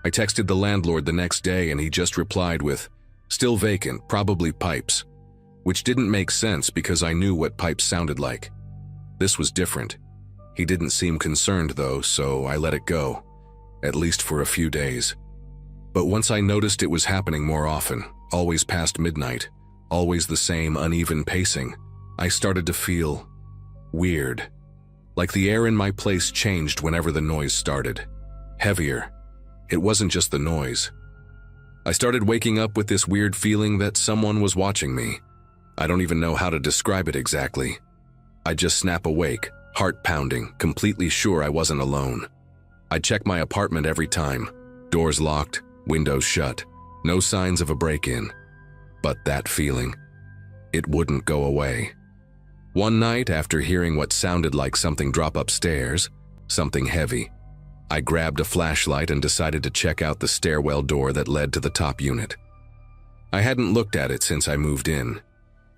I texted the landlord the next day and he just replied with, "Still vacant, probably pipes," which didn't make sense because I knew what pipes sounded like. This was different. He didn't seem concerned though, so I let it go, at least for a few days. But once I noticed it was happening more often, always past midnight, always the same uneven pacing, I started to feel weird. Like the air in my place changed whenever the noise started. Heavier. It wasn't just the noise. I started waking up with this weird feeling that someone was watching me. I don't even know how to describe it exactly. I'd just snap awake, heart pounding, completely sure I wasn't alone. I'd check my apartment every time. Doors locked, windows shut, no signs of a break-in. But that feeling, it wouldn't go away. One night, after hearing what sounded like something drop upstairs, something heavy, I grabbed a flashlight and decided to check out the stairwell door that led to the top unit. I hadn't looked at it since I moved in.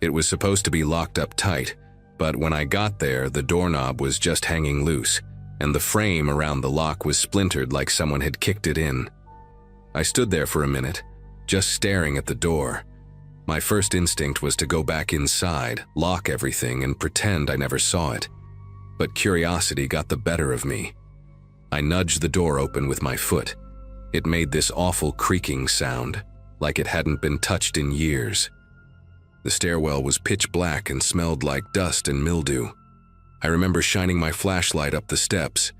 It was supposed to be locked up tight, but when I got there, the doorknob was just hanging loose, and the frame around the lock was splintered like someone had kicked it in. I stood there for a minute, just staring at the door. My first instinct was to go back inside, lock everything, and pretend I never saw it. But curiosity got the better of me. I nudged the door open with my foot. It made this awful creaking sound, like it hadn't been touched in years. The stairwell was pitch black and smelled like dust and mildew. I remember shining my flashlight up the steps,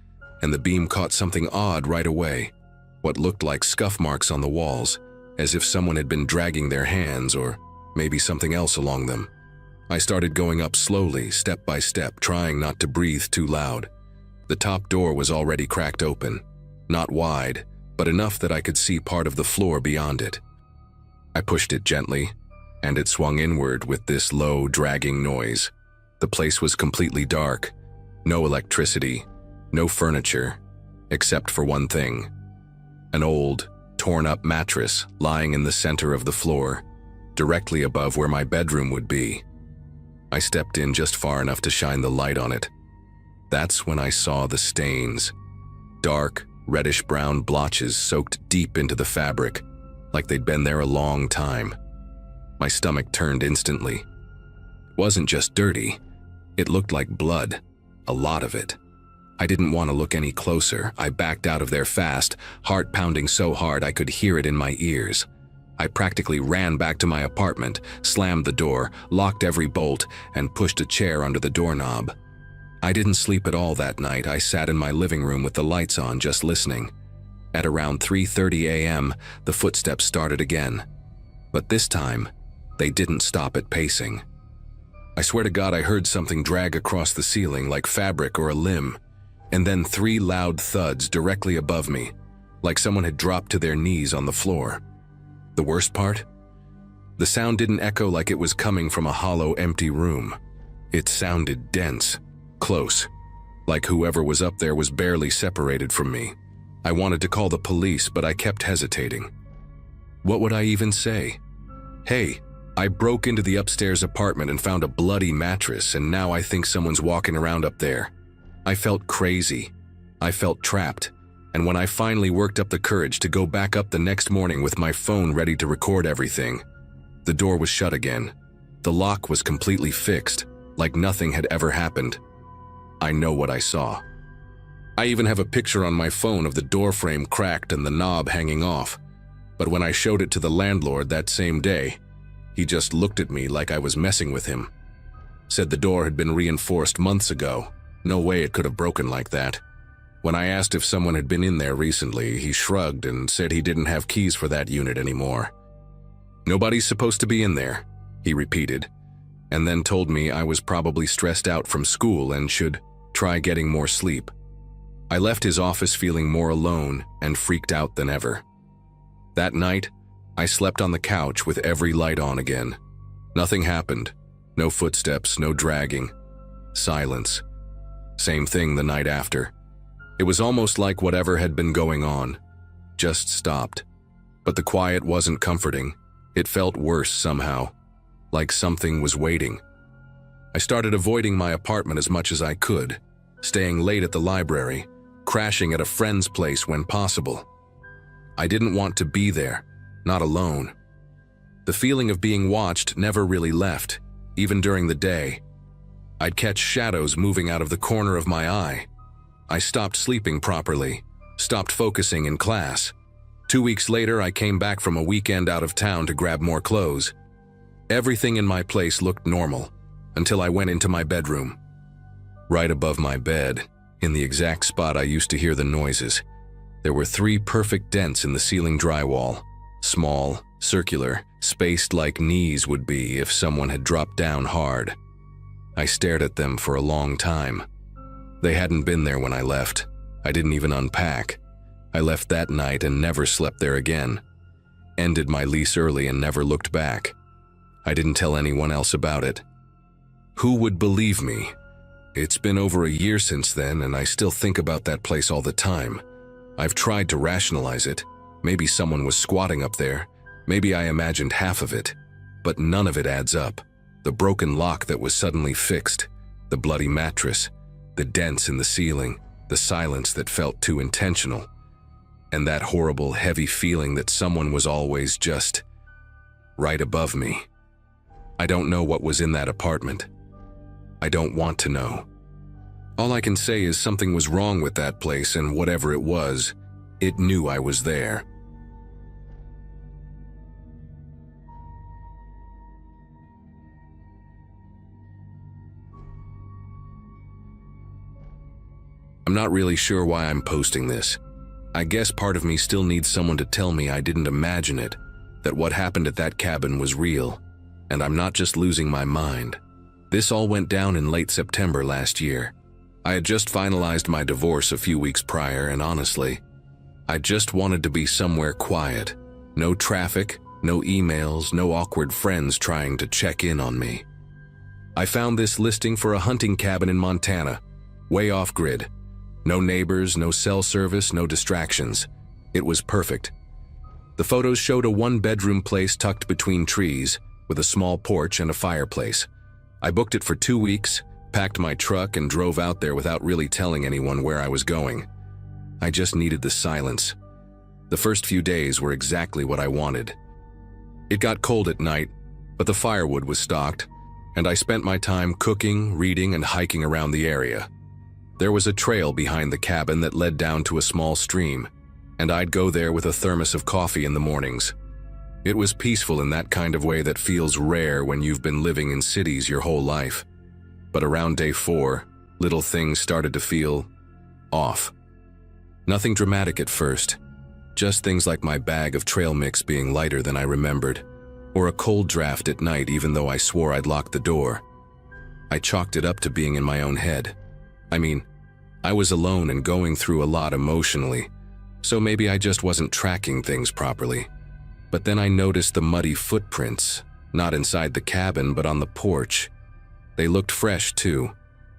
and the beam caught something odd right away, what looked like scuff marks on the walls, as if someone had been dragging their hands or maybe something else along them. I started going up slowly, step by step, trying not to breathe too loud. The top door was already cracked open, not wide, but enough that I could see part of the floor beyond it. I pushed it gently, and it swung inward with this low, dragging noise. The place was completely dark, no electricity, no furniture, except for one thing: an old, torn-up mattress lying in the center of the floor, directly above where my bedroom would be. I stepped in just far enough to shine the light on it. That's when I saw the stains. Dark, reddish-brown blotches soaked deep into the fabric, like they'd been there a long time. My stomach turned instantly. It wasn't just dirty. It looked like blood, a lot of it. I didn't want to look any closer. I backed out of there fast, heart pounding so hard I could hear it in my ears. I practically ran back to my apartment, slammed the door, locked every bolt, and pushed a chair under the doorknob. I didn't sleep at all that night. I sat in my living room with the lights on, just listening. At around 3:30 a.m., the footsteps started again. But this time, they didn't stop at pacing. I swear to God I heard something drag across the ceiling like fabric or a limb, and then 3 loud thuds directly above me, like someone had dropped to their knees on the floor. The worst part? The sound didn't echo like it was coming from a hollow, empty room. It sounded dense, close, like whoever was up there was barely separated from me. I wanted to call the police, but I kept hesitating. What would I even say? Hey, I broke into the upstairs apartment and found a bloody mattress, and now I think someone's walking around up there. I felt crazy. I felt trapped. And when I finally worked up the courage to go back up the next morning with my phone ready to record everything, the door was shut again. The lock was completely fixed, like nothing had ever happened. I know what I saw. I even have a picture on my phone of the door frame cracked and the knob hanging off. But when I showed it to the landlord that same day, he just looked at me like I was messing with him. Said the door had been reinforced months ago. No way it could have broken like that. When I asked if someone had been in there recently, he shrugged and said he didn't have keys for that unit anymore. Nobody's supposed to be in there, he repeated, and then told me I was probably stressed out from school and should try getting more sleep. I left his office feeling more alone and freaked out than ever. That night, I slept on the couch with every light on again. Nothing happened. No footsteps, no dragging. Silence. Same thing the night after. It was almost like whatever had been going on just stopped. But the quiet wasn't comforting. It felt worse somehow, like something was waiting. I started avoiding my apartment as much as I could, staying late at the library, crashing at a friend's place when possible. I didn't want to be there, not alone. The feeling of being watched never really left, even during the day. I'd catch shadows moving out of the corner of my eye. I stopped sleeping properly, stopped focusing in class. 2 weeks later, I came back from a weekend out of town to grab more clothes. Everything in my place looked normal, until I went into my bedroom. Right above my bed, in the exact spot I used to hear the noises, there were 3 perfect dents in the ceiling drywall. Small, circular, spaced like knees would be if someone had dropped down hard. I stared at them for a long time. They hadn't been there when I left. I didn't even unpack. I left that night and never slept there again. Ended my lease early and never looked back. I didn't tell anyone else about it. Who would believe me? It's been over a year since then, and I still think about that place all the time. I've tried to rationalize it. Maybe someone was squatting up there. Maybe I imagined half of it. But none of it adds up. The broken lock that was suddenly fixed, the bloody mattress, the dents in the ceiling, the silence that felt too intentional, and that horrible, heavy feeling that someone was always just right above me. I don't know what was in that apartment. I don't want to know. All I can say is something was wrong with that place, and whatever it was, it knew I was there. I'm not really sure why I'm posting this. I guess part of me still needs someone to tell me I didn't imagine it, that what happened at that cabin was real, and I'm not just losing my mind. This all went down in late September last year. I had just finalized my divorce a few weeks prior, and honestly, I just wanted to be somewhere quiet. No traffic, no emails, no awkward friends trying to check in on me. I found this listing for a hunting cabin in Montana, way off-grid. No neighbors, no cell service, no distractions. It was perfect. The photos showed a 1-bedroom place tucked between trees, with a small porch and a fireplace. I booked it for 2 weeks, packed my truck, and drove out there without really telling anyone where I was going. I just needed the silence. The first few days were exactly what I wanted. It got cold at night, but the firewood was stocked, and I spent my time cooking, reading, and hiking around the area. There was a trail behind the cabin that led down to a small stream, and I'd go there with a thermos of coffee in the mornings. It was peaceful in that kind of way that feels rare when you've been living in cities your whole life. But around day 4, little things started to feel off. Nothing dramatic at first, Just things like my bag of trail mix being lighter than I remembered, or a cold draft at night even though I swore I'd locked the door. I chalked it up to being in my own head. I mean, I was alone and going through a lot emotionally, so maybe I just wasn't tracking things properly. But then I noticed the muddy footprints, not inside the cabin but on the porch. They looked fresh too,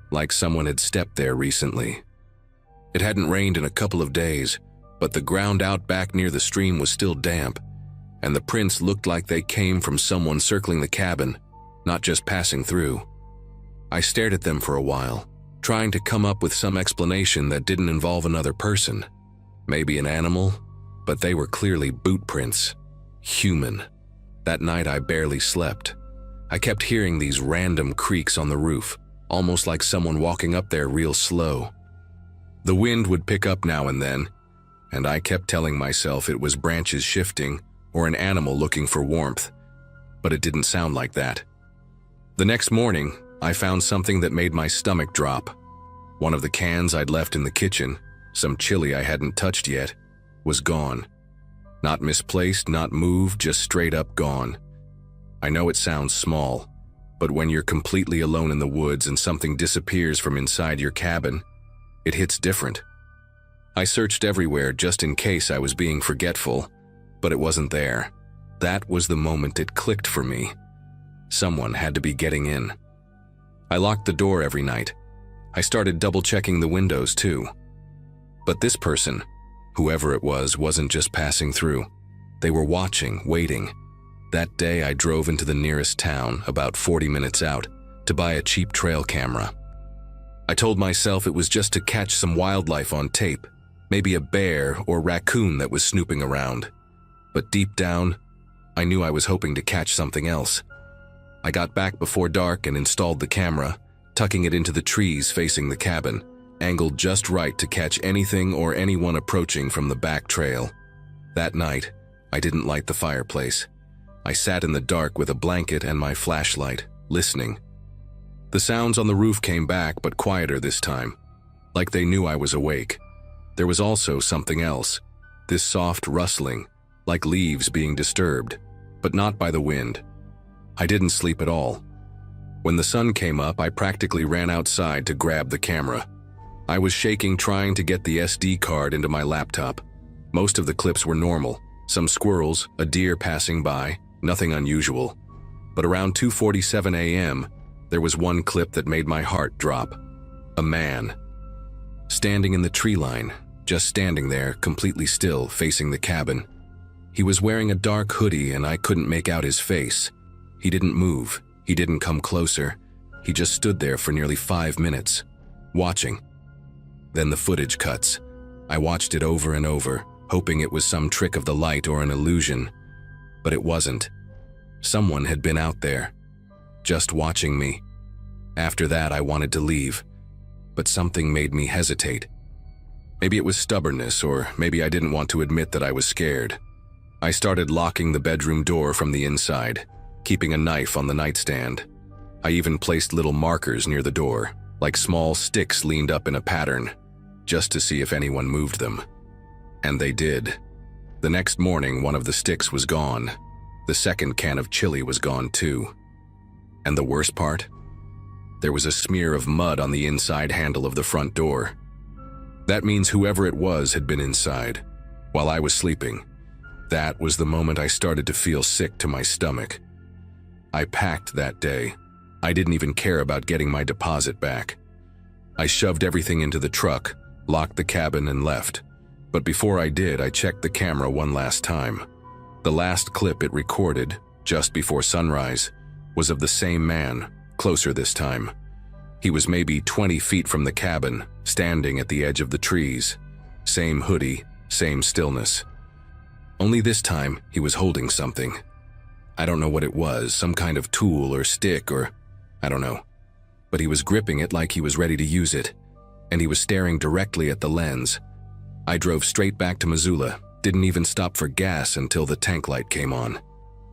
like someone had stepped there recently. It hadn't rained in a couple of days, but the ground out back near the stream was still damp, and the prints looked like they came from someone circling the cabin, not just passing through. I stared at them for a while, trying to come up with some explanation that didn't involve another person. Maybe an animal, but they were clearly boot prints. Human. That night I barely slept. I kept hearing these random creaks on the roof, almost like someone walking up there real slow. The wind would pick up now and then, and I kept telling myself it was branches shifting or an animal looking for warmth, but it didn't sound like that. The next morning, I found something that made my stomach drop. One of the cans I'd left in the kitchen, some chili I hadn't touched yet, was gone. Not misplaced, not moved, just straight up gone. I know it sounds small, but when you're completely alone in the woods and something disappears from inside your cabin, it hits different. I searched everywhere just in case I was being forgetful, but it wasn't there. That was the moment it clicked for me. Someone had to be getting in. I locked the door every night. I started double-checking the windows too. But this person, whoever it was, wasn't just passing through. They were watching, waiting. That day I drove into the nearest town, about 40 minutes out, to buy a cheap trail camera. I told myself it was just to catch some wildlife on tape, maybe a bear or raccoon that was snooping around. But deep down, I knew I was hoping to catch something else. I got back before dark and installed the camera, tucking it into the trees facing the cabin, angled just right to catch anything or anyone approaching from the back trail. That night, I didn't light the fireplace. I sat in the dark with a blanket and my flashlight, listening. The sounds on the roof came back, but quieter this time, like they knew I was awake. There was also something else, this soft rustling, like leaves being disturbed, but not by the wind. I didn't sleep at all. When the sun came up, I practically ran outside to grab the camera. I was shaking trying to get the SD card into my laptop. Most of the clips were normal. Some squirrels, a deer passing by, nothing unusual. But around 2:47 a.m., there was one clip that made my heart drop. A man. Standing in the tree line, just standing there, completely still, facing the cabin. He was wearing a dark hoodie and I couldn't make out his face. He didn't move. He didn't come closer. He just stood there for nearly 5 minutes, watching. Then the footage cuts. I watched it over and over, hoping it was some trick of the light or an illusion. But it wasn't. Someone had been out there, just watching me. After that, I wanted to leave, but something made me hesitate. Maybe it was stubbornness, or maybe I didn't want to admit that I was scared. I started locking the bedroom door from the inside, keeping a knife on the nightstand. I even placed little markers near the door, like small sticks leaned up in a pattern, just to see if anyone moved them. And they did. The next morning, one of the sticks was gone. The second can of chili was gone too. And the worst part? There was a smear of mud on the inside handle of the front door. That means whoever it was had been inside, while I was sleeping. That was the moment I started to feel sick to my stomach. I packed that day. I didn't even care about getting my deposit back. I shoved everything into the truck, locked the cabin, and left. But before I did, I checked the camera one last time. The last clip it recorded, just before sunrise, was of the same man, closer this time. He was maybe 20 feet from the cabin, standing at the edge of the trees. Same hoodie, same stillness. Only this time, he was holding something. I don't know what it was, some kind of tool or stick or I don't know. But he was gripping it like he was ready to use it, and he was staring directly at the lens. I drove straight back to Missoula, didn't even stop for gas until the tank light came on.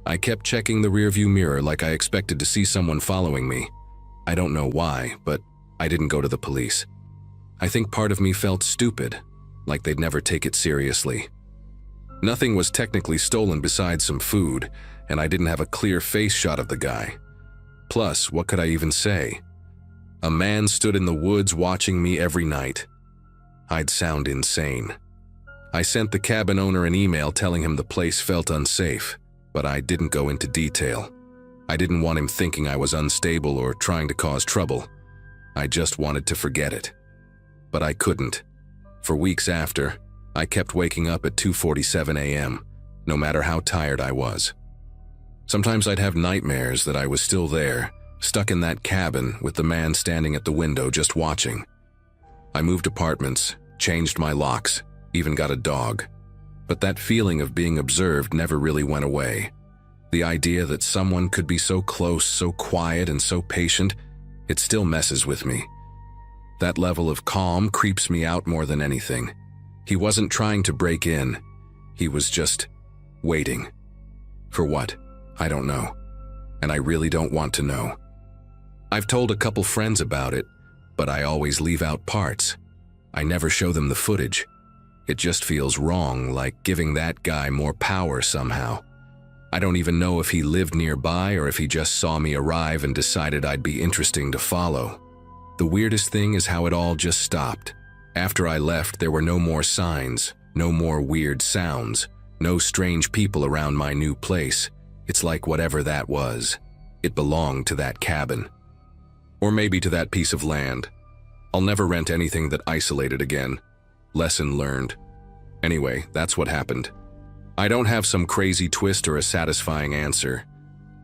I kept checking the rearview mirror like I expected to see someone following me. I don't know why, but I didn't go to the police. I think part of me felt stupid, like they'd never take it seriously. Nothing was technically stolen besides some food, and I didn't have a clear face shot of the guy. Plus, what could I even say? A man stood in the woods watching me every night. I'd sound insane. I sent the cabin owner an email telling him the place felt unsafe, but I didn't go into detail. I didn't want him thinking I was unstable or trying to cause trouble. I just wanted to forget it. But I couldn't. For weeks after, I kept waking up at 2:47 a.m., no matter how tired I was. Sometimes I'd have nightmares that I was still there, stuck in that cabin with the man standing at the window just watching. I moved apartments, changed my locks, even got a dog. But that feeling of being observed never really went away. The idea that someone could be so close, so quiet, and so patient, it still messes with me. That level of calm creeps me out more than anything. He wasn't trying to break in. He was just waiting. For what? I don't know. And I really don't want to know. I've told a couple friends about it, but I always leave out parts. I never show them the footage. It just feels wrong, like giving that guy more power somehow. I don't even know if he lived nearby or if he just saw me arrive and decided I'd be interesting to follow. The weirdest thing is how it all just stopped. After I left, there were no more signs, no more weird sounds, no strange people around my new place. It's like whatever that was, it belonged to that cabin. Or maybe to that piece of land. I'll never rent anything that isolated again. Lesson learned. Anyway, that's what happened. I don't have some crazy twist or a satisfying answer.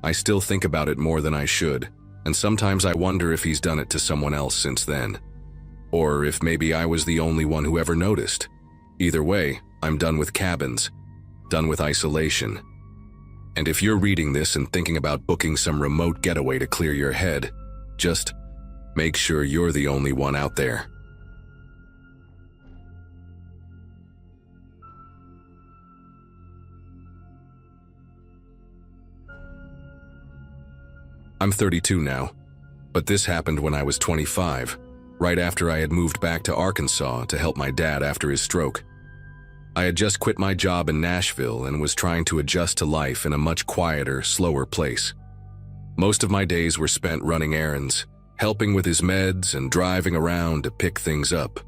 I still think about it more than I should, and sometimes I wonder if he's done it to someone else since then. Or if maybe I was the only one who ever noticed. Either way, I'm done with cabins, done with isolation. And if you're reading this and thinking about booking some remote getaway to clear your head, just make sure you're the only one out there. I'm 32 now, but this happened when I was 25, right after I had moved back to Arkansas to help my dad after his stroke. I had just quit my job in Nashville and was trying to adjust to life in a much quieter, slower place. Most of my days were spent running errands, helping with his meds and driving around to pick things up.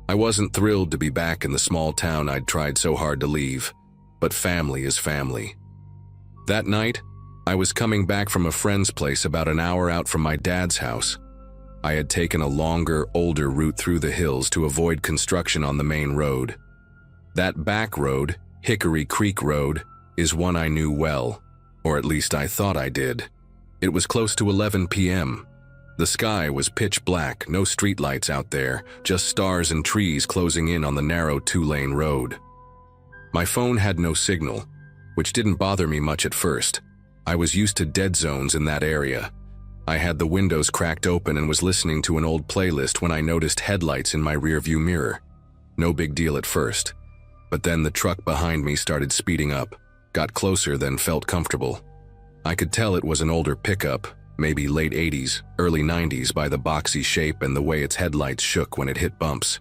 I wasn't thrilled to be back in the small town I'd tried so hard to leave, but family is family. That night, I was coming back from a friend's place about an hour out from my dad's house. I had taken a longer, older route through the hills to avoid construction on the main road. That back road, Hickory Creek Road, is one I knew well, or at least I thought I did. It was close to 11 p.m. The sky was pitch black, no streetlights out there, just stars and trees closing in on the narrow two-lane road. My phone had no signal, which didn't bother me much at first. I was used to dead zones in that area. I had the windows cracked open and was listening to an old playlist when I noticed headlights in my rearview mirror. No big deal at first. But then the truck behind me started speeding up, got closer then felt comfortable. I could tell it was an older pickup, maybe late 80s, early 90s by the boxy shape and the way its headlights shook when it hit bumps.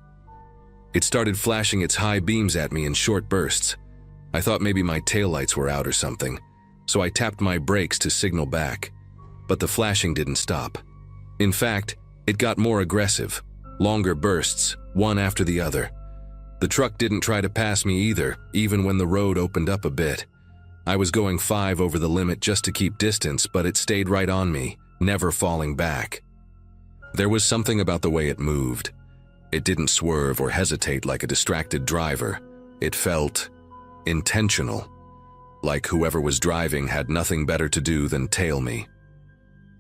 It started flashing its high beams at me in short bursts. I thought maybe my taillights were out or something, so I tapped my brakes to signal back. But the flashing didn't stop. In fact, it got more aggressive, longer bursts, one after the other. The truck didn't try to pass me either, even when the road opened up a bit. I was going 5 over the limit just to keep distance, but it stayed right on me, never falling back. There was something about the way it moved. It didn't swerve or hesitate like a distracted driver. It felt intentional, like whoever was driving had nothing better to do than tail me.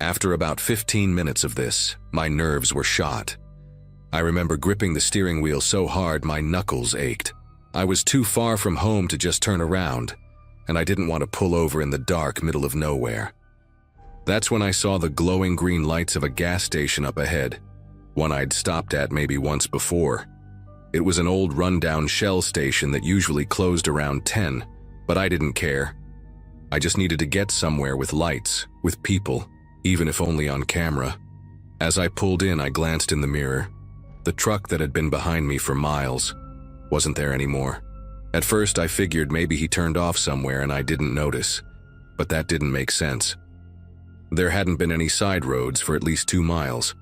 After about 15 minutes of this, my nerves were shot. I remember gripping the steering wheel so hard my knuckles ached. I was too far from home to just turn around, and I didn't want to pull over in the dark middle of nowhere. That's when I saw the glowing green lights of a gas station up ahead, one I'd stopped at maybe once before. It was an old rundown Shell station that usually closed around 10, but I didn't care. I just needed to get somewhere with lights, with people, even if only on camera. As I pulled in, I glanced in the mirror. The truck that had been behind me for miles wasn't there anymore. At first, I figured maybe he turned off somewhere and I didn't notice, but that didn't make sense. There hadn't been any side roads for at least 2 miles.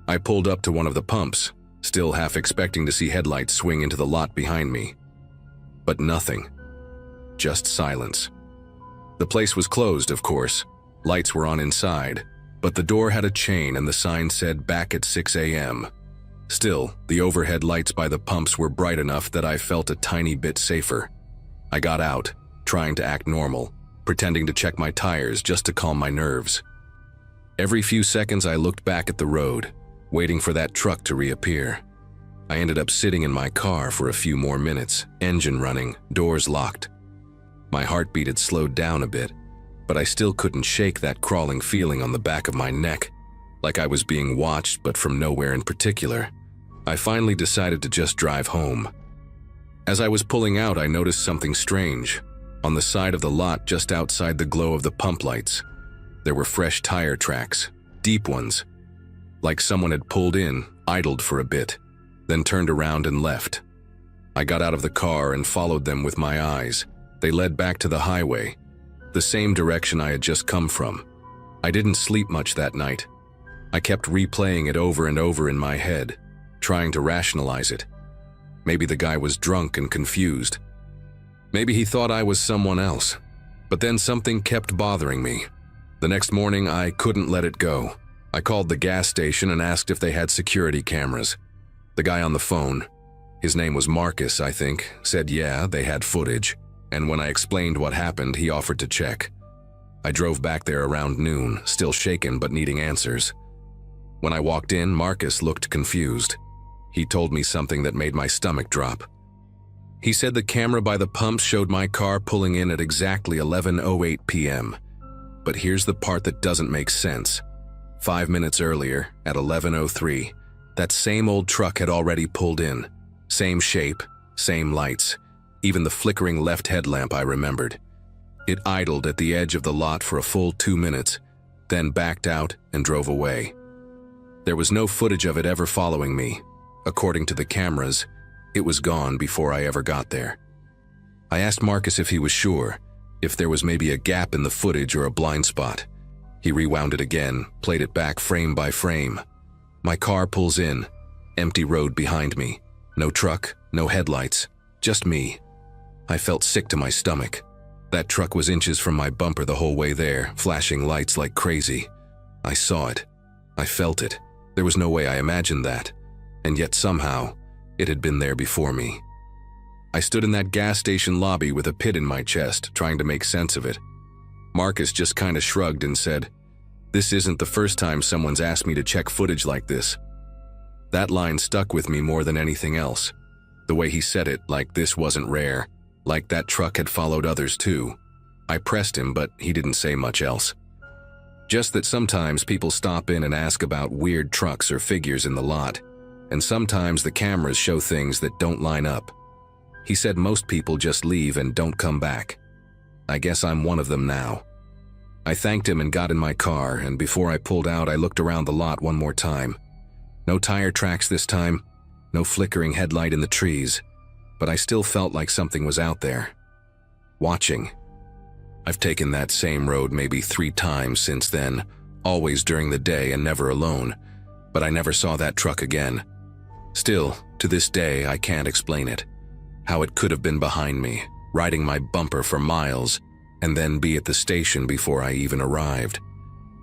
I pulled up to one of the pumps, still half expecting to see headlights swing into the lot behind me. But nothing. Just silence. The place was closed, of course. Lights were on inside, but the door had a chain and the sign said back at 6 a.m. Still, the overhead lights by the pumps were bright enough that I felt a tiny bit safer. I got out, trying to act normal, pretending to check my tires just to calm my nerves. Every few seconds I looked back at the road, waiting for that truck to reappear. I ended up sitting in my car for a few more minutes, engine running, doors locked. My heartbeat had slowed down a bit, but I still couldn't shake that crawling feeling on the back of my neck, like I was being watched but from nowhere in particular. I finally decided to just drive home. As I was pulling out, I noticed something strange. On the side of the lot just outside the glow of the pump lights, there were fresh tire tracks, deep ones, like someone had pulled in, idled for a bit, then turned around and left. I got out of the car and followed them with my eyes. They led back to the highway, the same direction I had just come from. I didn't sleep much that night. I kept replaying it over and over in my head, trying to rationalize it. Maybe the guy was drunk and confused. Maybe he thought I was someone else. But then something kept bothering me. The next morning, I couldn't let it go. I called the gas station and asked if they had security cameras. The guy on the phone, his name was Marcus, I think, said yeah, they had footage. And when I explained what happened, he offered to check. I drove back there around noon, still shaken but needing answers. When I walked in, Marcus looked confused. He told me something that made my stomach drop. He said the camera by the pumps showed my car pulling in at exactly 11:08 p.m. But here's the part that doesn't make sense. 5 minutes earlier, at 11:03, that same old truck had already pulled in. Same shape, same lights, even the flickering left headlamp I remembered. It idled at the edge of the lot for a full 2 minutes, then backed out and drove away. There was no footage of it ever following me. According to the cameras, it was gone before I ever got there. I asked Marcus if he was sure, if there was maybe a gap in the footage or a blind spot. He rewound it again, played it back frame by frame. My car pulls in, empty road behind me. No truck, no headlights, just me. I felt sick to my stomach. That truck was inches from my bumper the whole way there, flashing lights like crazy. I saw it. I felt it. There was no way I imagined that. And yet somehow, it had been there before me. I stood in that gas station lobby with a pit in my chest, trying to make sense of it. Marcus just kind of shrugged and said, "This isn't the first time someone's asked me to check footage like this." That line stuck with me more than anything else. The way he said it, like this wasn't rare, like that truck had followed others too. I pressed him, but he didn't say much else. Just that sometimes people stop in and ask about weird trucks or figures in the lot, and sometimes the cameras show things that don't line up. He said most people just leave and don't come back. I guess I'm one of them now. I thanked him and got in my car, and before I pulled out, I looked around the lot one more time. No tire tracks this time, no flickering headlight in the trees, but I still felt like something was out there, watching. I've taken that same road maybe 3 times since then, always during the day and never alone, but I never saw that truck again. Still, to this day, I can't explain it. How it could have been behind me, riding my bumper for miles, and then be at the station before I even arrived.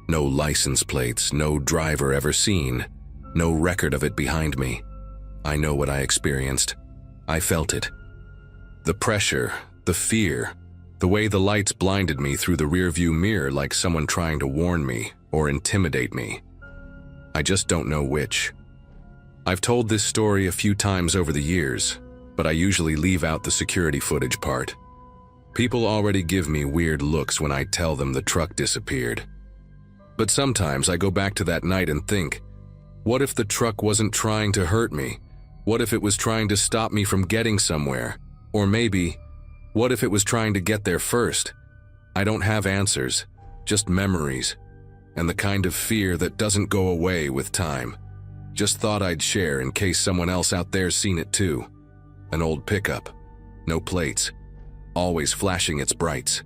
No license plates, no driver ever seen, no record of it behind me. I know what I experienced. I felt it. The pressure, the fear, the way the lights blinded me through the rearview mirror like someone trying to warn me or intimidate me. I just don't know which. I've told this story a few times over the years, but I usually leave out the security footage part. People already give me weird looks when I tell them the truck disappeared. But sometimes I go back to that night and think, what if the truck wasn't trying to hurt me? What if it was trying to stop me from getting somewhere? Or maybe, what if it was trying to get there first? I don't have answers, just memories, and the kind of fear that doesn't go away with time. Just thought I'd share in case someone else out there's seen it too. An old pickup. no plates, always flashing its brights.